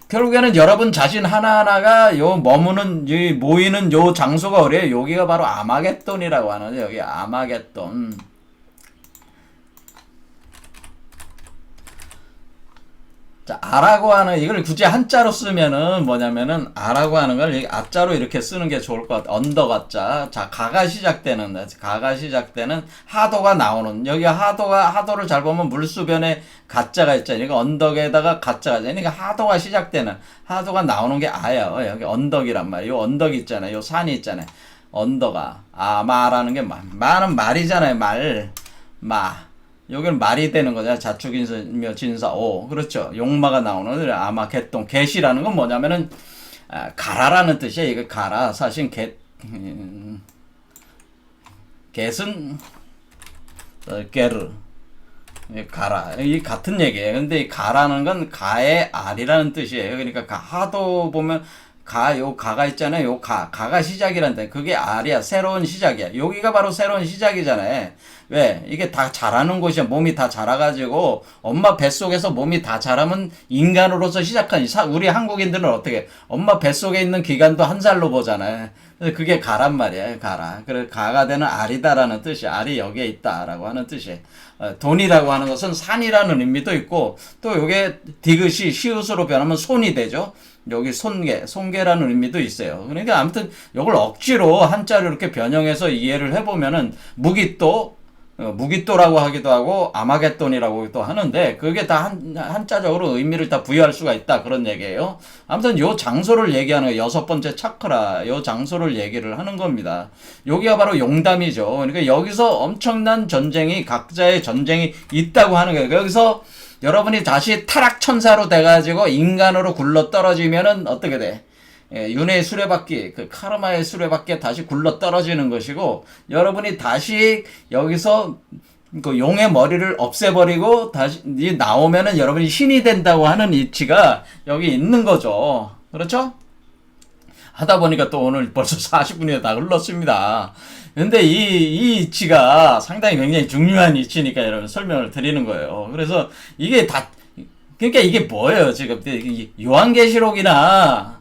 결국에는 여러분 자신 하나하나가 모이는 요 장소가 어디예요? 여기가 바로 아마겟돈이라고 하는, 여기 아마겟돈. 자, 아라고 하는, 이걸 굳이 한자로 쓰면은 뭐냐면은, 아라고 하는 걸 앞자로 이렇게 쓰는 게 좋을 것 같아. 언더가자. 자, 가가 시작되는 하도가 나오는, 여기 하도를 잘 보면 물수변에 가자가 있잖아요. 그러니까 언덕에다가 가자가 있잖아요. 그러니까 하도가 나오는 게 아예요. 여기 언덕이란 말이에요. 요 언덕 있잖아요. 요 산이 있잖아요. 언더가. 마라는 게 마는 말이잖아요. 마. 여기는 말이 되는 거잖아요. 자축인사며 진사 그렇죠. 용마가 나오는 아마 개똥. 개시라는 건 뭐냐면은 가라라는 뜻이에요. 이거 가라. 사실 겟은 게르. 가라. 이 같은 얘기예요. 근데 이 가라는 건 가의 알이라는 뜻이에요. 그러니까 하도 보면 요 가가 있잖아요. 요 가가 시작이란다. 그게 R이야. 새로운 시작이야. 여기가 바로 새로운 시작이잖아요. 왜? 이게 다 자라는 곳이야. 몸이 다 자라가지고, 엄마 뱃속에서 몸이 다 자라면 인간으로서 시작한, 우리 한국인들은 어떻게, 엄마 뱃속에 있는 기간도 한 살로 보잖아요. 그게 가란 말이야. 가라. 그래, 가가 되는 R이다라는 뜻이, R이 여기에 있다라고 하는 뜻이. 돈이라고 하는 것은 산이라는 의미도 있고, 또 요게 디귿이 시옷으로 변하면 손이 되죠. 여기 손괴라는 의미도 있어요. 그러니까 아무튼 이걸 억지로 한자로 이렇게 변형해서 이해를 해보면은 무기또라고 하기도 하고 아마겟돈이라고 또 하는데 그게 다 한자적으로 의미를 다 부여할 수가 있다 그런 얘기예요. 아무튼 요 장소를 얘기하는 거예요. 6번째 차크라 요 장소를 얘기를 하는 겁니다. 여기가 바로 용담이죠. 그러니까 여기서 엄청난 전쟁이 각자의 전쟁이 있다고 하는 거예요. 여기서 여러분이 다시 타락천사로 돼가지고 인간으로 굴러 떨어지면은 어떻게 돼? 윤회의 수레바퀴, 그 카르마의 수레바퀴에 다시 굴러 떨어지는 것이고, 여러분이 다시 여기서 그 용의 머리를 없애버리고 다시 나오면은 여러분이 신이 된다고 하는 이치가 여기 있는 거죠. 그렇죠? 하다 보니까 또 오늘 벌써 40분이 다 흘렀습니다. 근데 이 이치가 상당히 굉장히 중요한 이치니까 여러분 설명을 드리는 거예요. 그래서 이게 그러니까 이게 뭐예요, 지금. 요한계시록이나,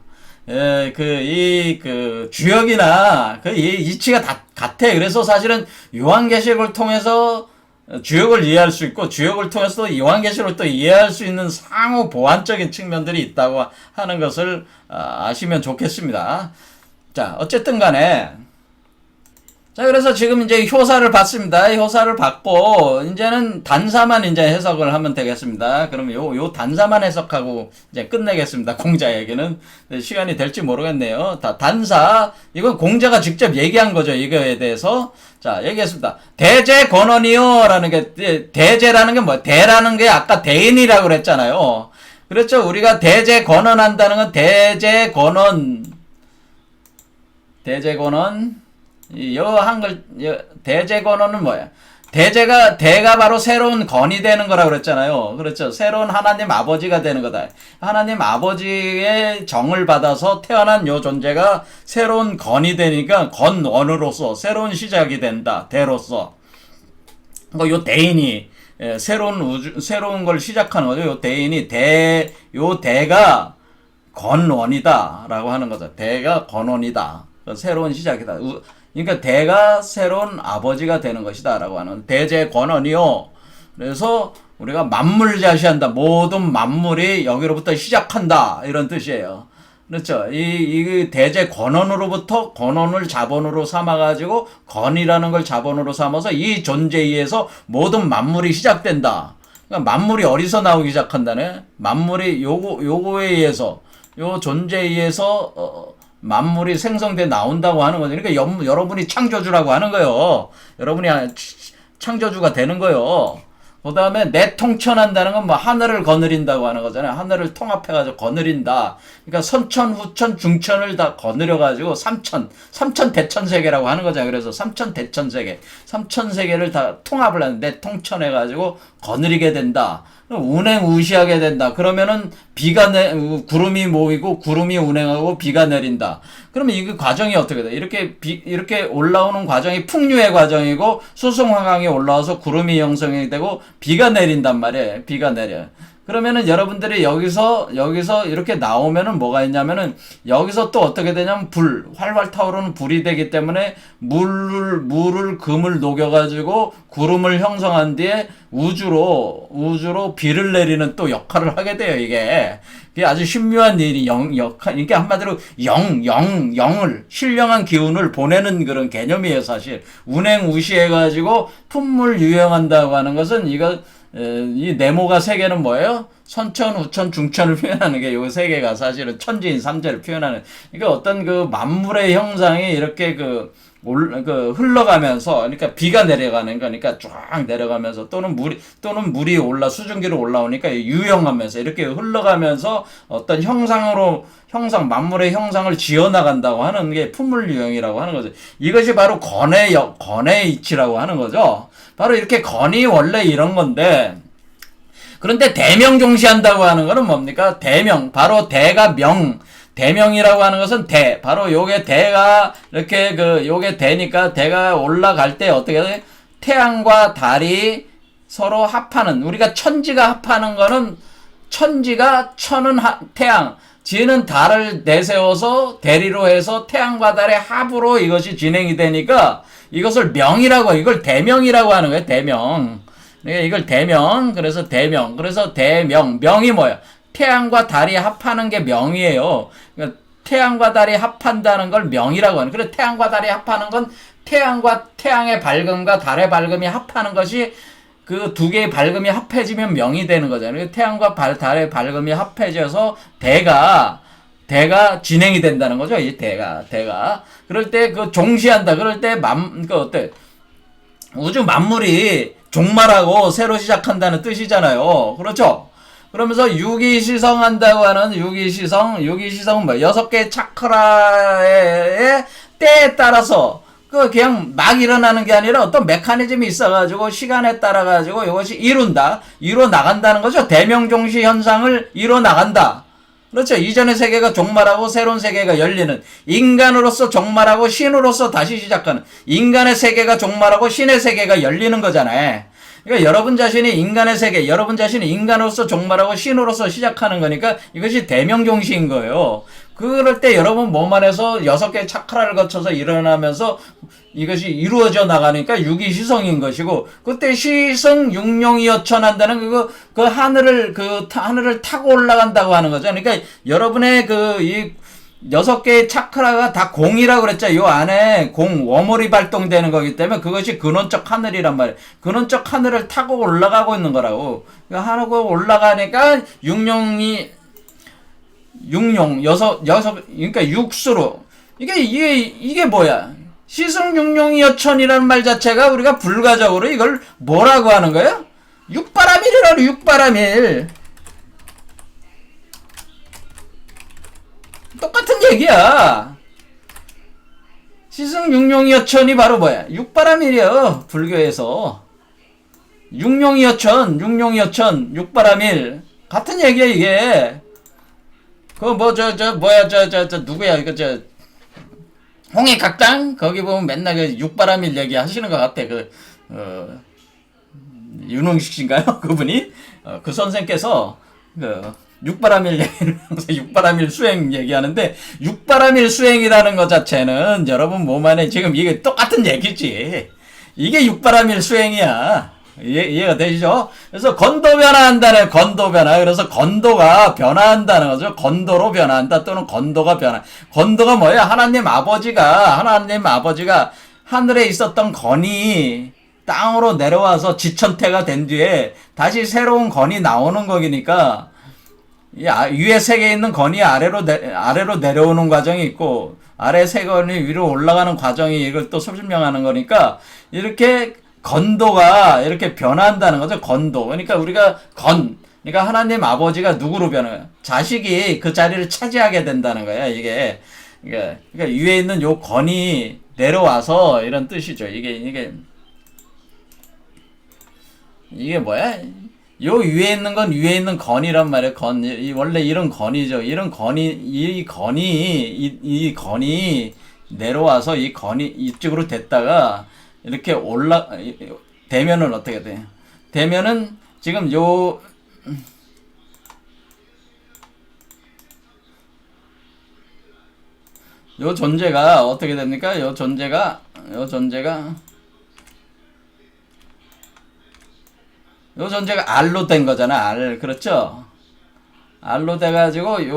주역이나, 이 이치가 다 같아. 그래서 사실은 요한계시록을 통해서 주역을 이해할 수 있고, 주역을 통해서 요한계시록을 또 이해할 수 있는 상호 보완적인 측면들이 있다고 하는 것을 아시면 좋겠습니다. 자, 어쨌든 간에, 자, 그래서 지금 이제 효사를 봤습니다. 효사를 봤고, 이제는 단사만 이제 해석을 하면 되겠습니다. 그러면 요 단사만 해석하고 이제 끝내겠습니다. 공자 얘기는. 시간이 될지 모르겠네요. 단사, 이건 공자가 직접 얘기한 거죠. 이거에 대해서. 자, 얘기했습니다. 대제권언이요. 라는 게, 대제라는 게 뭐야? 대라는 게 아까 대인이라고 그랬잖아요. 그렇죠. 우리가 대제권언한다는 건 대제권언. 대제권언은 뭐야? 대가 바로 새로운 건이 되는 거라고 그랬잖아요. 그렇죠. 새로운 하나님 아버지가 되는 거다. 하나님 아버지의 정을 받아서 태어난 요 존재가 새로운 건이 되니까 건원으로서 새로운 시작이 된다. 대로서. 요 대인이 새로운 걸 시작하는 거죠. 요 대인이 요 대가 건원이다라고 하는 거죠. 대가 건원이다. 새로운 시작이다. 그러니까 대가 새로운 아버지가 되는 것이다 라고 하는 대제권언이요. 그래서 우리가 만물자시한다. 모든 만물이 여기로부터 시작한다. 이런 뜻이에요. 그렇죠. 이 대제권언으로부터 권언을 자본으로 삼아가지고 건이라는 걸 자본으로 삼아서 이 존재에 의해서 모든 만물이 시작된다. 그러니까 만물이 어디서 나오기 시작한다네. 만물이 요거에 의해서 요 존재에 의해서 만물이 생성돼 나온다고 하는 거죠. 그러니까 여러분이 창조주라고 하는 거예요. 여러분이 창조주가 되는 거예요. 그 다음에 내통천한다는 건 뭐 하늘을 거느린다고 하는 거잖아요. 하늘을 통합해가지고 거느린다. 그러니까 선천, 후천, 중천을 다 거느려가지고 삼천 대천세계라고 하는 거잖아요. 그래서 삼천 대천세계, 삼천세계를 다 통합을 하는 내통천해가지고 거느리게 된다. 운행우시하게 된다. 그러면은 구름이 모이고 구름이 운행하고 비가 내린다. 그러면 이 과정이 어떻게 돼? 이렇게 올라오는 과정이 풍류의 과정이고 수송화강이 올라와서 구름이 형성이 되고 비가 내린단 말이에요. 비가 내려. 그러면은 여러분들이 여기서 이렇게 나오면은 뭐가 있냐면은 여기서 또 어떻게 되냐면 활활 타오르는 불이 되기 때문에 물을 금을 녹여가지고 구름을 형성한 뒤에 우주로 비를 내리는 또 역할을 하게 돼요. 이게 아주 신묘한 일이 그러니까 한마디로 영을 신령한 기운을 보내는 그런 개념이에요. 사실 운행우시해가지고 품물 유영한다고 하는 것은 이 네모가 세 개는 뭐예요? 선천, 후천, 중천을 표현하는 게 요 세 개가 사실은 천지인 삼재를 표현하는. 그러니까 어떤 그 만물의 형상이 이렇게 흘러가면서, 그러니까 비가 내려가는 거니까 쫙 내려가면서 또는 물이 수증기로 올라오니까 유영하면서 이렇게 흘러가면서 어떤 만물의 형상을 지어나간다고 하는 게 품물유영이라고 하는 거죠. 이것이 바로 건의 이치라고 하는 거죠. 바로 이렇게 건이 원래 이런 건데, 그런데 대명종시한다고 하는 거는 뭡니까? 바로 대가 대명이라고 하는 것은 바로 요게 대가 이렇게 요게 대니까 대가 올라갈 때 어떻게 돼? 태양과 달이 서로 합하는, 우리가 천지가 합하는 거는 천지가 천은 태양, 지는 달을 내세워서 대리로 해서 태양과 달의 합으로 이것이 진행이 되니까 이것을 명이라고, 이걸 대명이라고 하는 거예요. 대명. 그러니까 이걸 대명. 그래서 대명. 그래서 대명. 명이 뭐야? 태양과 달이 합하는 게 명이에요. 그러니까 태양과 달이 합한다는 걸 명이라고 하는. 그래서 태양과 달이 합하는 건 태양의 밝음과 달의 밝음이 합하는 것이 그 두 개의 밝음이 합해지면 명이 되는 거잖아요. 태양과 달의 밝음이 합해져서 대가 진행이 된다는 거죠. 이 대가. 그럴 때 종시한다. 그럴 때 어때? 우주 만물이 종말하고 새로 시작한다는 뜻이잖아요. 그렇죠? 그러면서 유기시성한다고 하는 유기시성은 뭐야? 6개의 차크라의 때에 따라서 그냥 막 일어나는 게 아니라 어떤 메커니즘이 있어가지고 시간에 따라가지고 이것이 이뤄 나간다는 거죠. 대명종시 현상을 이뤄 나간다. 그렇죠. 이전의 세계가 종말하고 새로운 세계가 열리는, 인간으로서 종말하고 신으로서 다시 시작하는, 인간의 세계가 종말하고 신의 세계가 열리는 거잖아요. 그러니까 여러분 자신이 인간의 세계, 여러분 자신이 인간으로서 종말하고 신으로서 시작하는 거니까 이것이 대명종시인 거예요. 그럴 때 여러분 몸 안에서 6개의 차크라를 거쳐서 일어나면서 이것이 이루어져 나가니까 유기시성인 것이고, 그때 시성 육룡이 여천한다는 그 하늘을 타고 올라간다고 하는 거죠. 그러니까 여러분의 이 6개의 차크라가 다 공이라고 그랬죠. 요 안에 워멀이 발동되는 거기 때문에 그것이 근원적 하늘이란 말이에요. 근원적 하늘을 타고 올라가고 있는 거라고. 하고 올라가니까 그러니까 육수로. 이게 뭐야? 시승육룡이 여천이라는 말 자체가 우리가 불가적으로 이걸 뭐라고 하는 거예요? 육바람일이라고, 육바람일. 똑같은 얘기야. 시승육룡이 여천이 바로 뭐야? 육바람일이요. 불교에서. 육룡이 여천, 육바람일. 같은 얘기야, 이게. 누구야, 홍익각당? 거기 보면 맨날 육바람일 얘기 하시는 것 같아. 윤홍식 씨인가요? 그분이? 그 선생께서, 육바람일 얘기를 항상 육바람일 수행 얘기하는데, 육바람일 수행이라는 것 자체는 여러분 몸 안에 지금 이게 똑같은 얘기지. 이게 육바람일 수행이야. 이해가 되시죠? 그래서 건도 변화한다네. 건도 변화. 그래서 건도가 변화한다는 거죠. 건도로 변화한다 또는 건도가 변화. 건도가 뭐야? 하나님 아버지가 하늘에 있었던 건이 땅으로 내려와서 지천태가 된 뒤에 다시 새로운 건이 나오는 거기니까, 위에 세 개 있는 건이 아래로 내려오는 과정이 있고, 아래 세 건이 위로 올라가는 과정이 이걸 또 설명하는 거니까, 이렇게 건도가 이렇게 변한다는 거죠. 건도. 그러니까 우리가 그러니까 하나님 아버지가 누구로 변해요? 자식이 그 자리를 차지하게 된다는 거야, 이게. 그러니까 위에 있는 요 건이 내려와서 이런 뜻이죠. 이게 뭐야? 요 위에 있는 건 위에 있는 건이란 말이에요. 원래 이런 건이죠. 이 건이 내려와서 이 건이 이쪽으로 됐다가 이렇게 되면은 어떻게 돼? 되면은 지금 요 존재가 어떻게 됩니까? 요 존재가 알로 된 거잖아. 알. 그렇죠? 알로 돼가지고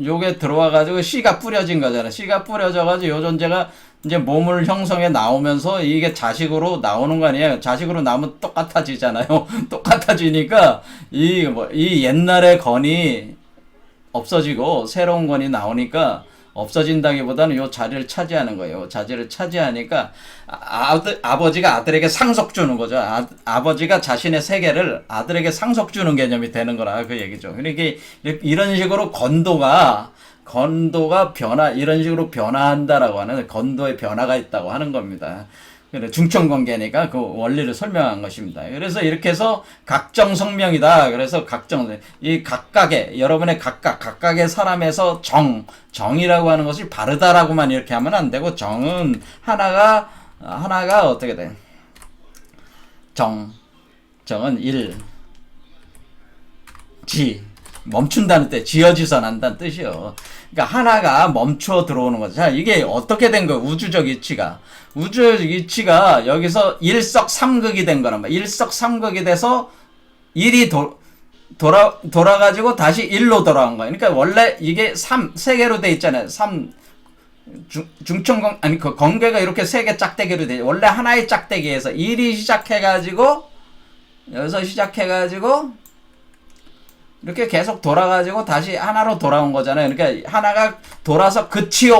요게 들어와가지고 씨가 뿌려진 거잖아. 씨가 뿌려져가지고 요 존재가 이제 몸을 형성해 나오면서 이게 자식으로 나오는 거 아니에요. 자식으로 나오면 똑같아지잖아요. 똑같아지니까 이 옛날의 건이 없어지고 새로운 건이 나오니까, 없어진다기보다는 요 자리를 차지하는 거예요. 자리를 차지하니까 아버지가 아들에게 상속 주는 거죠. 아버지가 자신의 세계를 아들에게 상속 주는 개념이 되는 거라 그 얘기죠. 그러니까 이런 식으로 건도가 이런 식으로 변화한다라고 하는, 건도의 변화가 있다고 하는 겁니다. 그래, 중천관계니까 그 원리를 설명한 것입니다. 그래서 이렇게 해서 각정 성명이다. 그래서 각정, 이 각각의, 여러분의 각각의 사람에서 정이라고 하는 것이 바르다라고만 이렇게 하면 안 되고, 정은 하나가 어떻게 돼? 정은 멈춘다는 뜻, 지어지서 난다는 뜻이요. 그러니까 하나가 멈춰 들어오는 거죠. 자, 이게 어떻게 된 거예요? 우주적 이치가 여기서 일석삼극이 된 거란 말이야. 일석삼극이 돼서 일이 돌아가지고 다시 일로 돌아온 거야. 그러니까 원래 이게 세 개로 돼 있잖아요. 중천관, 아니, 그 건괴가 이렇게 세 개 짝대기로 돼. 원래 하나의 짝대기에서 일이 여기서 시작해가지고, 이렇게 계속 돌아가지고 다시 하나로 돌아온 거잖아요. 그러니까 하나가 돌아서 그쳐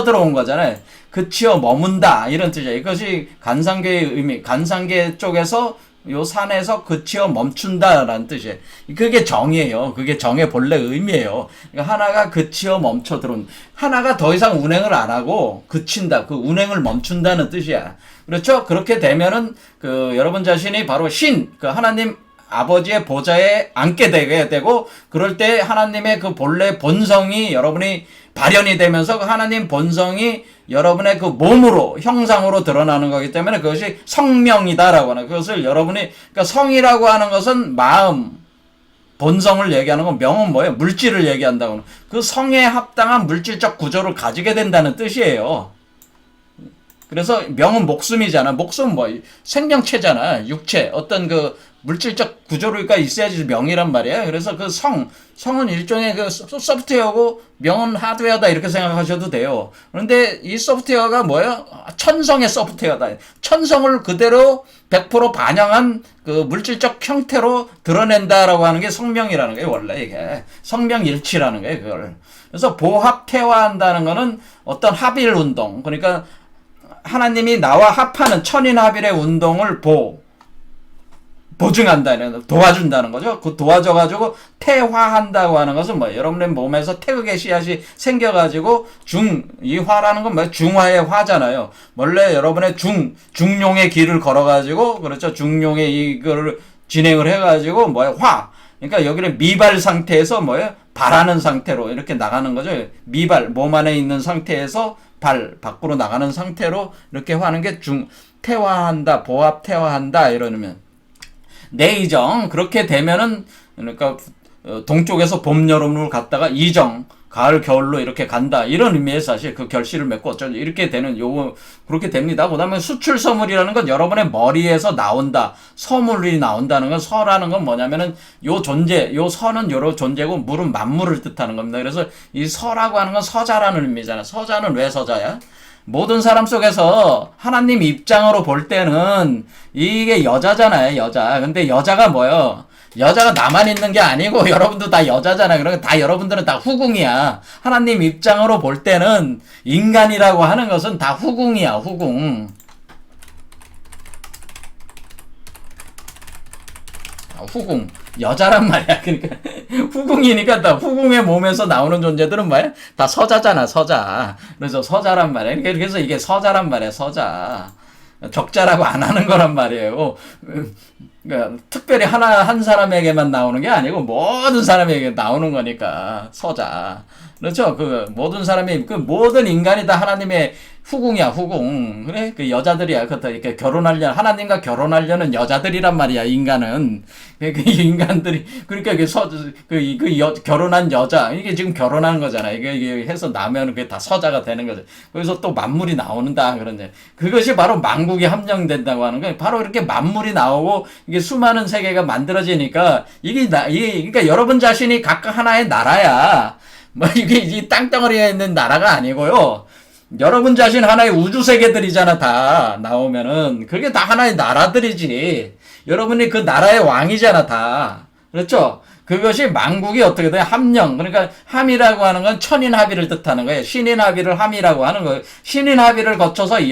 들어온 거잖아요. 그치어 머문다. 이런 뜻이에요. 이것이 관상계의 의미, 관상계 쪽에서 요 산에서 그치어 멈춘다라는 뜻이에요. 그게 정이에요. 그게 정의 본래 의미예요. 그러니까 하나가 그치어 멈춰 들어온, 하나가 더 이상 운행을 안 하고 그친다. 그 운행을 멈춘다는 뜻이야. 그렇죠? 그렇게 되면은 여러분 자신이 바로 그 하나님 아버지의 보좌에 앉게 되고, 그럴 때 하나님의 그 본래 본성이 여러분이 발현이 되면서 그 하나님 본성이 여러분의 그 몸으로, 형상으로 드러나는 거기 때문에 그것이 성명이다라고 하는, 그것을 여러분이, 그러니까 성이라고 하는 것은 마음, 본성을 얘기하는 건, 명은 뭐예요? 물질을 얘기한다고. 그 성에 합당한 물질적 구조를 가지게 된다는 뜻이에요. 그래서 명은 목숨이잖아. 목숨은 뭐 생명체잖아. 육체, 어떤 그 물질적 구조가 있어야지 명이란 말이에요. 그래서 그 성은 일종의 그 소프트웨어고 명은 하드웨어다 이렇게 생각하셔도 돼요. 그런데 이 소프트웨어가 뭐예요? 천성의 소프트웨어다. 천성을 그대로 100% 반영한 그 물질적 형태로 드러낸다라고 하는 게 성명이라는 거예요. 원래 이게 성명일치라는 거예요. 그걸. 그래서 보합태화한다는 거는 어떤 합일 운동, 그러니까 하나님이 나와 합하는 천인합일의 운동을 보증한다는, 도와준다는 거죠. 그 도와줘가지고 태화한다고 하는 것은 뭐 여러분의 몸에서 태극의 씨앗이 생겨가지고 이 화라는 건 뭐 중화의 화잖아요. 원래 여러분의 중용의 길을 걸어가지고, 그렇죠. 중용의 이거를 진행을 해가지고 뭐야 화. 그러니까 여기는 미발 상태에서 뭐예요? 발하는 상태로 이렇게 나가는 거죠. 미발, 몸 안에 있는 상태에서 밖으로 나가는 상태로 이렇게 하는 게 태화한다, 보합 태화한다 이러면 내이정. 그렇게 되면은, 그러니까 동쪽에서 봄, 여름을 갔다가 이정, 가을, 겨울로 이렇게 간다. 이런 의미에서 사실 그 결실을 맺고 어쩌죠. 이렇게 되는 그렇게 됩니다. 그 다음에 수출서물이라는 건 여러분의 머리에서 나온다. 서물이 나온다는 건, 서라는 건 뭐냐면은 요 서는 요런 존재고, 물은 만물을 뜻하는 겁니다. 그래서 이 서라고 하는 건 서자라는 의미잖아. 서자는 왜 서자야? 모든 사람 속에서 하나님 입장으로 볼 때는 이게 여자잖아요, 여자. 근데 여자가 뭐예요? 여자가 나만 있는 게 아니고 여러분도 다 여자잖아요. 그러니까 다 여러분들은 다 후궁이야. 하나님 입장으로 볼 때는 인간이라고 하는 것은 다 후궁이야, 후궁. 후궁. 여자란 말이야. 그러니까 후궁이니까 다 후궁의 몸에서 나오는 존재들은 뭐야? 다 서자잖아, 서자. 그래서 서자란 말이야. 그래서 이게 서자란 말이야, 서자. 적자라고 안 하는 거란 말이에요. 그러니까 특별히 한 사람에게만 나오는 게 아니고 모든 사람에게 나오는 거니까 서자. 그렇죠? 모든 사람이, 모든 인간이 다 하나님의 후궁이야, 후궁. 그래? 여자들이야. 이렇게 하나님과 결혼하려는 여자들이란 말이야, 인간은. 인간들이, 그러니까 결혼한 여자, 이게 지금 결혼하는 거잖아. 이게 해서 나면 그게 다 서자가 되는 거죠. 거기서 또 만물이 나오는다. 그런데 그것이 바로 만국이 함정된다고 하는 거예요. 바로 이렇게 만물이 나오고, 이게 수많은 세계가 만들어지니까, 그러니까 여러분 자신이 각각 하나의 나라야. 이게 이 땅덩어리에 있는 나라가 아니고요. 여러분 자신 하나의 우주 세계들이잖아, 다 나오면은. 그게 다 하나의 나라들이지. 여러분이 그 나라의 왕이잖아, 다. 그렇죠? 그것이 만국이 어떻게 돼? 함령. 그러니까 함이라고 하는 건 천인합의를 뜻하는 거예요. 신인합의를 함이라고 하는 거예요. 신인합의를 거쳐서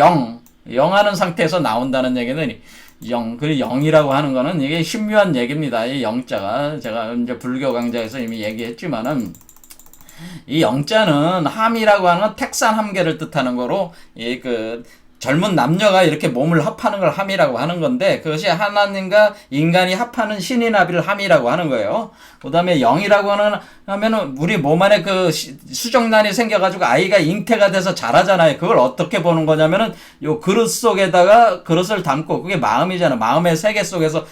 영하는 상태에서 나온다는 얘기는 그리고 영이라고 하는 거는 이게 신묘한 얘기입니다. 이 영자가 제가 이제 불교 강좌에서 이미 얘기했지만은, 이 영자는 함이라고 하는 건 택산 함계를 뜻하는 거로, 젊은 남녀가 이렇게 몸을 합하는 걸 함이라고 하는 건데, 그것이 하나님과 인간이 합하는 신이나비를 함이라고 하는 거예요. 그 다음에 영이라고 하면은 우리 몸 안에 그 수정란이 생겨가지고 아이가 잉태가 돼서 자라잖아요. 그걸 어떻게 보는 거냐면은 요 그릇 속에다가 그릇을 담고, 그게 마음이잖아. 마음의 세계 속에서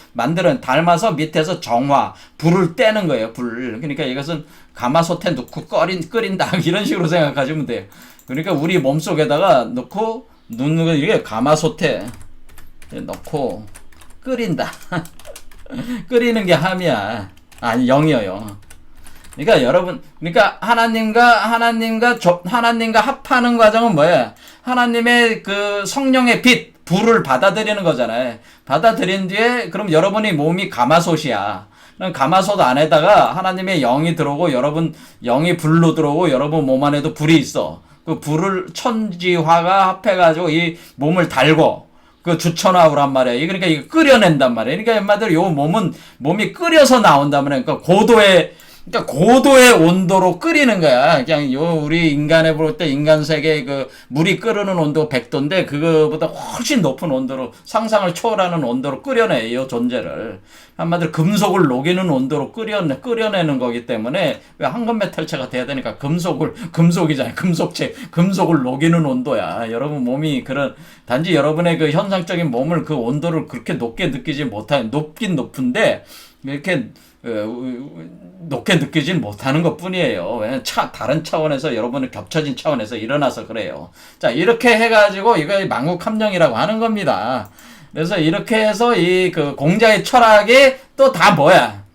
담아서 밑에서 정화, 불을 떼는 거예요. 불. 그러니까 이것은 가마솥에 넣고 끓인다. 이런 식으로 생각하시면 돼요. 그러니까 우리 몸 속에다가 넣고, 넣는 거, 이게 가마솥에 넣고 끓인다. 끓이는 게 함이야. 아니, 영이에요. 그러니까 여러분, 그러니까 하나님과 합하는 과정은 뭐야? 하나님의 그 성령의 빛, 불을 받아들이는 거잖아요. 받아들인 뒤에, 그럼 여러분이 몸이 가마솥이야. 가마솥 안에다가 하나님의 영이 들어오고, 여러분 영이 불로 들어오고, 여러분 몸 안에도 불이 있어. 그 불을 천지화가 합해가지고 이 몸을 달고, 그 주천화우란 말이야. 그러니까 이거 끓여낸단 말이야. 그러니까 엄마들 요 몸이 끓여서 나온단 말이야. 그러니까 고도의 온도로 끓이는 거야. 그냥 우리 인간에 볼 때 인간 세계 그 물이 끓는 온도 100도인데 그거보다 훨씬 높은 온도로, 상상을 초월하는 온도로 끓여내, 이 존재를. 한마디로 금속을 녹이는 온도로 끓여내는 거기 때문에, 왜 황금메탈체가 돼야 되니까 금속이잖아요. 금속을 녹이는 온도야. 여러분 몸이 단지 여러분의 그 현상적인 몸을 그 온도를 그렇게 높게 느끼지 못하는, 높긴 높은데, 이렇게 높게 느끼진 못하는 것 뿐이에요. 왜냐면 다른 차원에서, 여러분은 겹쳐진 차원에서 일어나서 그래요. 자, 이렇게 해가지고 이거 만국함령이라고 하는 겁니다. 그래서 이렇게 해서 이 그 공자의 철학이 또 다 뭐야?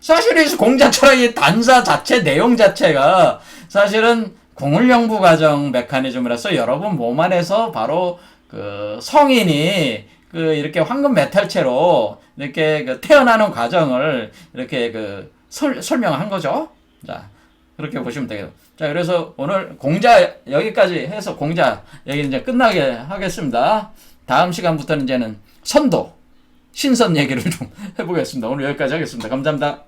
사실 이 공자 철학의 단사 자체, 내용 자체가 사실은 공울영부 과정 메커니즘이라서 여러분 몸 안에서 바로 그 성인이 그 이렇게 황금 메탈체로 이렇게 그 태어나는 과정을 이렇게 그 설명한 거죠. 자, 그렇게 보시면 되겠죠. 자, 그래서 오늘 공자 여기까지 해서 공자 얘기 이제 끝나게 하겠습니다. 다음 시간부터는 이제는 선도, 신선 얘기를 좀 해보겠습니다. 오늘 여기까지 하겠습니다. 감사합니다.